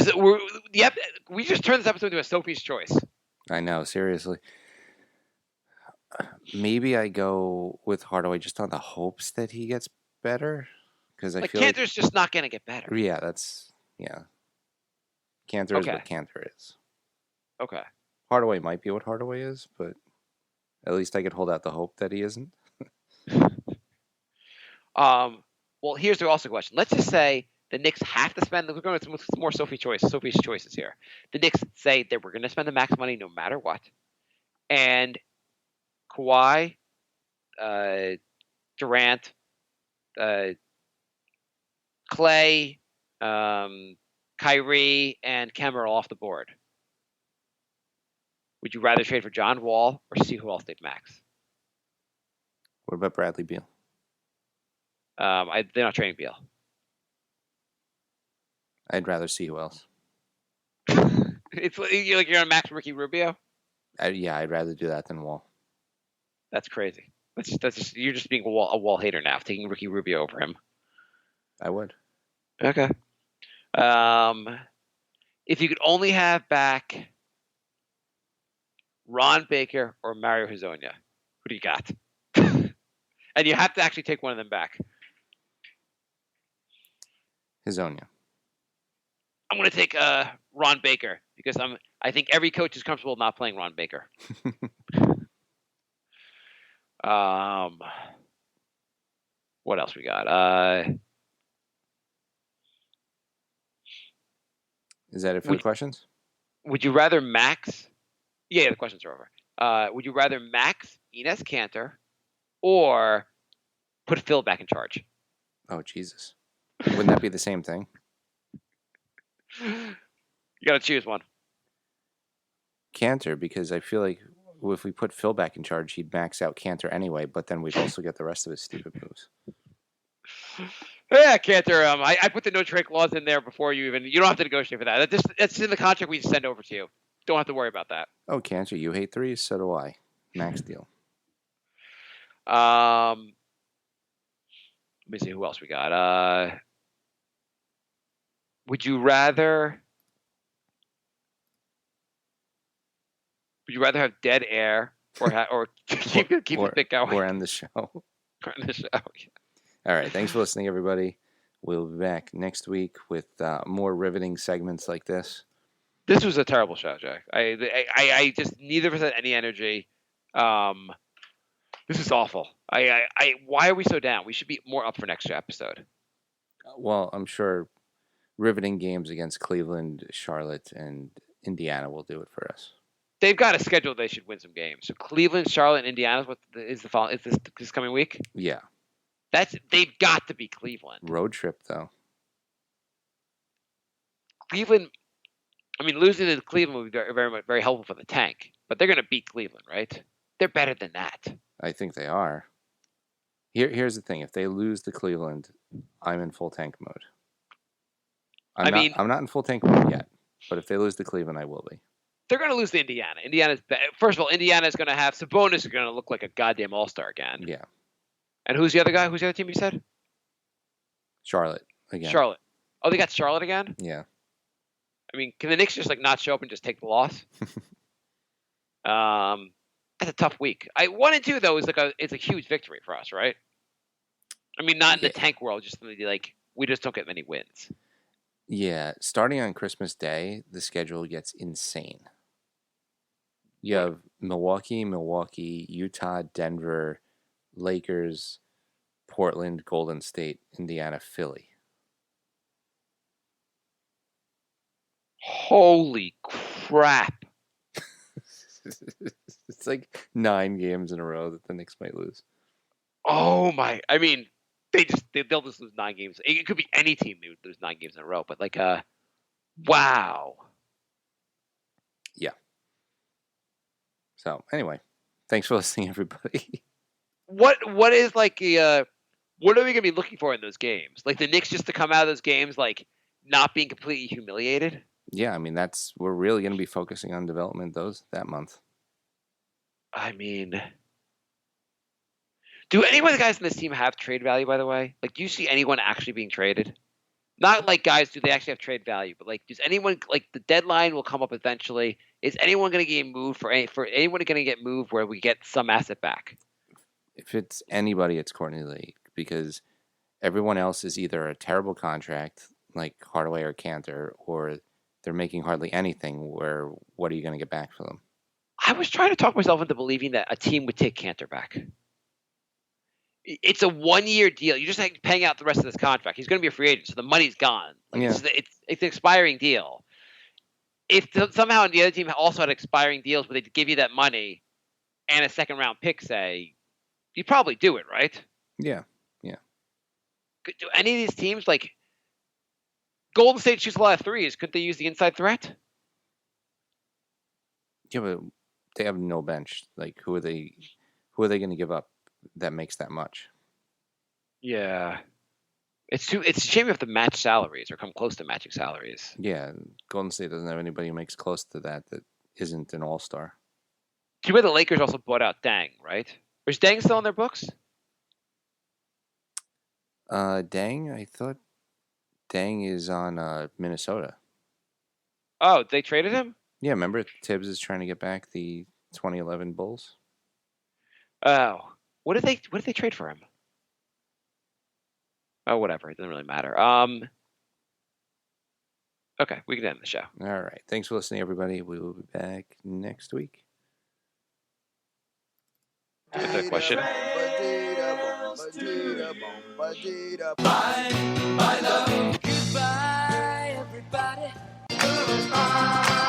just turned this episode into a Sophie's Choice.
I know, seriously. Maybe I go with Hardaway just on the hopes that he gets better, because I feel
Cantor's just not going to get better.
Yeah, Cantor is what Cantor is.
Okay.
Hardaway might be what Hardaway is, but at least I could hold out the hope that he isn't.
Well, here's also a question. Let's just say the Knicks have to spend. We're going to some more Sophie's choices here. The Knicks say that we're going to spend the max money no matter what, and Kawhi, Durant, Clay, Kyrie, and Kemba are off the board. Would you rather trade for John Wall or see who else they'd max?
What about Bradley Beal?
They're not trading Beal.
I'd rather see who else.
It's like you're going to max Ricky Rubio?
I'd rather do that than Wall.
That's crazy. You're just being a Wall hater now, taking Ricky Rubio over him.
I would.
Okay. If you could only have back Ron Baker or Mario Hezonja, who do you got? And you have to actually take one of them back.
Hezonja.
I'm going to take Ron Baker because I think every coach is comfortable not playing Ron Baker. What else we got?
Is that it for the questions?
Would you rather max? Yeah, the questions are over. Would you rather max Enes Kanter or put Phil back in charge?
Oh, Jesus. Wouldn't that be the same thing?
You got to choose one.
Kanter, because I feel like if we put Phil back in charge, he'd max out Kanter anyway, but then we'd also get the rest of his stupid moves.
Yeah, Kanter. I put the no trade clause in there before you don't have to negotiate for that. That's in the contract we just send over to you. Don't have to worry about that.
Oh, Kanter, you hate threes? So do I. Max deal.
Let me see who else we got. Would you rather have dead air or keep the pick going?
Or end the show. All right. Thanks for listening, everybody. We'll be back next week with more riveting segments like this.
This was a terrible show, Jack. I just neither of us had any energy. This is awful. Why are we so down? We should be more up for next episode.
Well, I'm sure riveting games against Cleveland, Charlotte, and Indiana will do it for us.
They've got a schedule. They should win some games. So Cleveland, Charlotte, and Indiana is this coming week?
Yeah.
They've got to be Cleveland.
Road trip though.
Cleveland. I mean, losing to Cleveland would be very helpful for the tank, but they're going to beat Cleveland, right? They're better than that.
I think they are. Here's the thing: if they lose to Cleveland, I'm in full tank mode. I'm not in full tank mode yet, but if they lose to Cleveland, I will be.
They're going to lose to Indiana. First of all, Indiana is going to have Sabonis is going to look like a goddamn all-star again.
Yeah.
And who's the other guy? Who's the other team you said?
Charlotte again.
Charlotte. Oh, they got Charlotte again?
Yeah.
I mean, can the Knicks just not show up and just take the loss? That's a tough week. 1 and 2 though is it's a huge victory for us, right? I mean, not in the tank world, just we just don't get many wins.
Yeah, starting on Christmas Day, the schedule gets insane. You have Milwaukee, Utah, Denver, Lakers, Portland, Golden State, Indiana, Philly.
Holy crap.
It's like 9 games in a row that the Knicks might lose.
Oh my! I mean, they'll just lose 9 games. It could be any team who would lose 9 games in a row, but wow.
Yeah. So anyway, thanks for listening, everybody.
What is what are we gonna be looking for in those games? Like the Knicks just to come out of those games not being completely humiliated?
Yeah, I mean we're really gonna be focusing on development that month.
I mean, do any of the guys in this team have trade value, by the way? Do you see anyone actually being traded? Not guys, do they actually have trade value? But does anyone the deadline will come up eventually? Is anyone going to get moved for anyone going to get moved where we get some asset back?
If it's anybody, it's Courtney Lee, because everyone else is either a terrible contract like Hardaway or Cantor, or they're making hardly anything. Where what are you going to get back for them?
I was trying to talk myself into believing that a team would take Cantor back. It's a 1-year deal. You're just paying out the rest of this contract. He's going to be a free agent, so the money's gone. It's an expiring deal. If somehow the other team also had expiring deals where they'd give you that money and a second-round pick, say, you'd probably do it, right?
Yeah.
Do any of these teams, Golden State shoots a lot of threes, couldn't they use the inside threat?
Yeah, but they have no bench. Who are they going to give up that makes that much?
Yeah. It's a shame you have to match salaries or come close to matching salaries.
Yeah, Golden State doesn't have anybody who makes close to that isn't an all-star.
Do you know the Lakers also bought out Dang, right? Or is Dang still on their books?
Dang, I thought Dang is on Minnesota.
Oh, they traded him?
Yeah, remember Tibbs is trying to get back the 2011 Bulls?
Oh. What did they trade for him? Oh, whatever. It doesn't really matter. Okay, we can end the show.
All right. Thanks for listening, everybody. We will be back next week.
Is that a question?
Bye, love. Goodbye, everybody. Goodbye.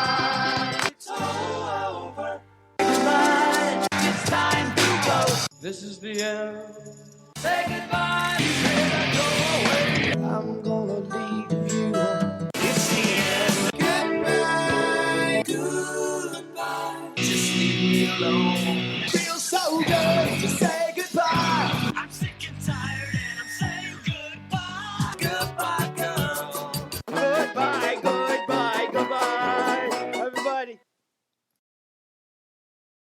It's all over. Goodbye. It's time to go. This is the end. Say goodbye. You better go away. I'm gonna leave you. It's the end. Goodbye. Goodbye. Just leave me alone.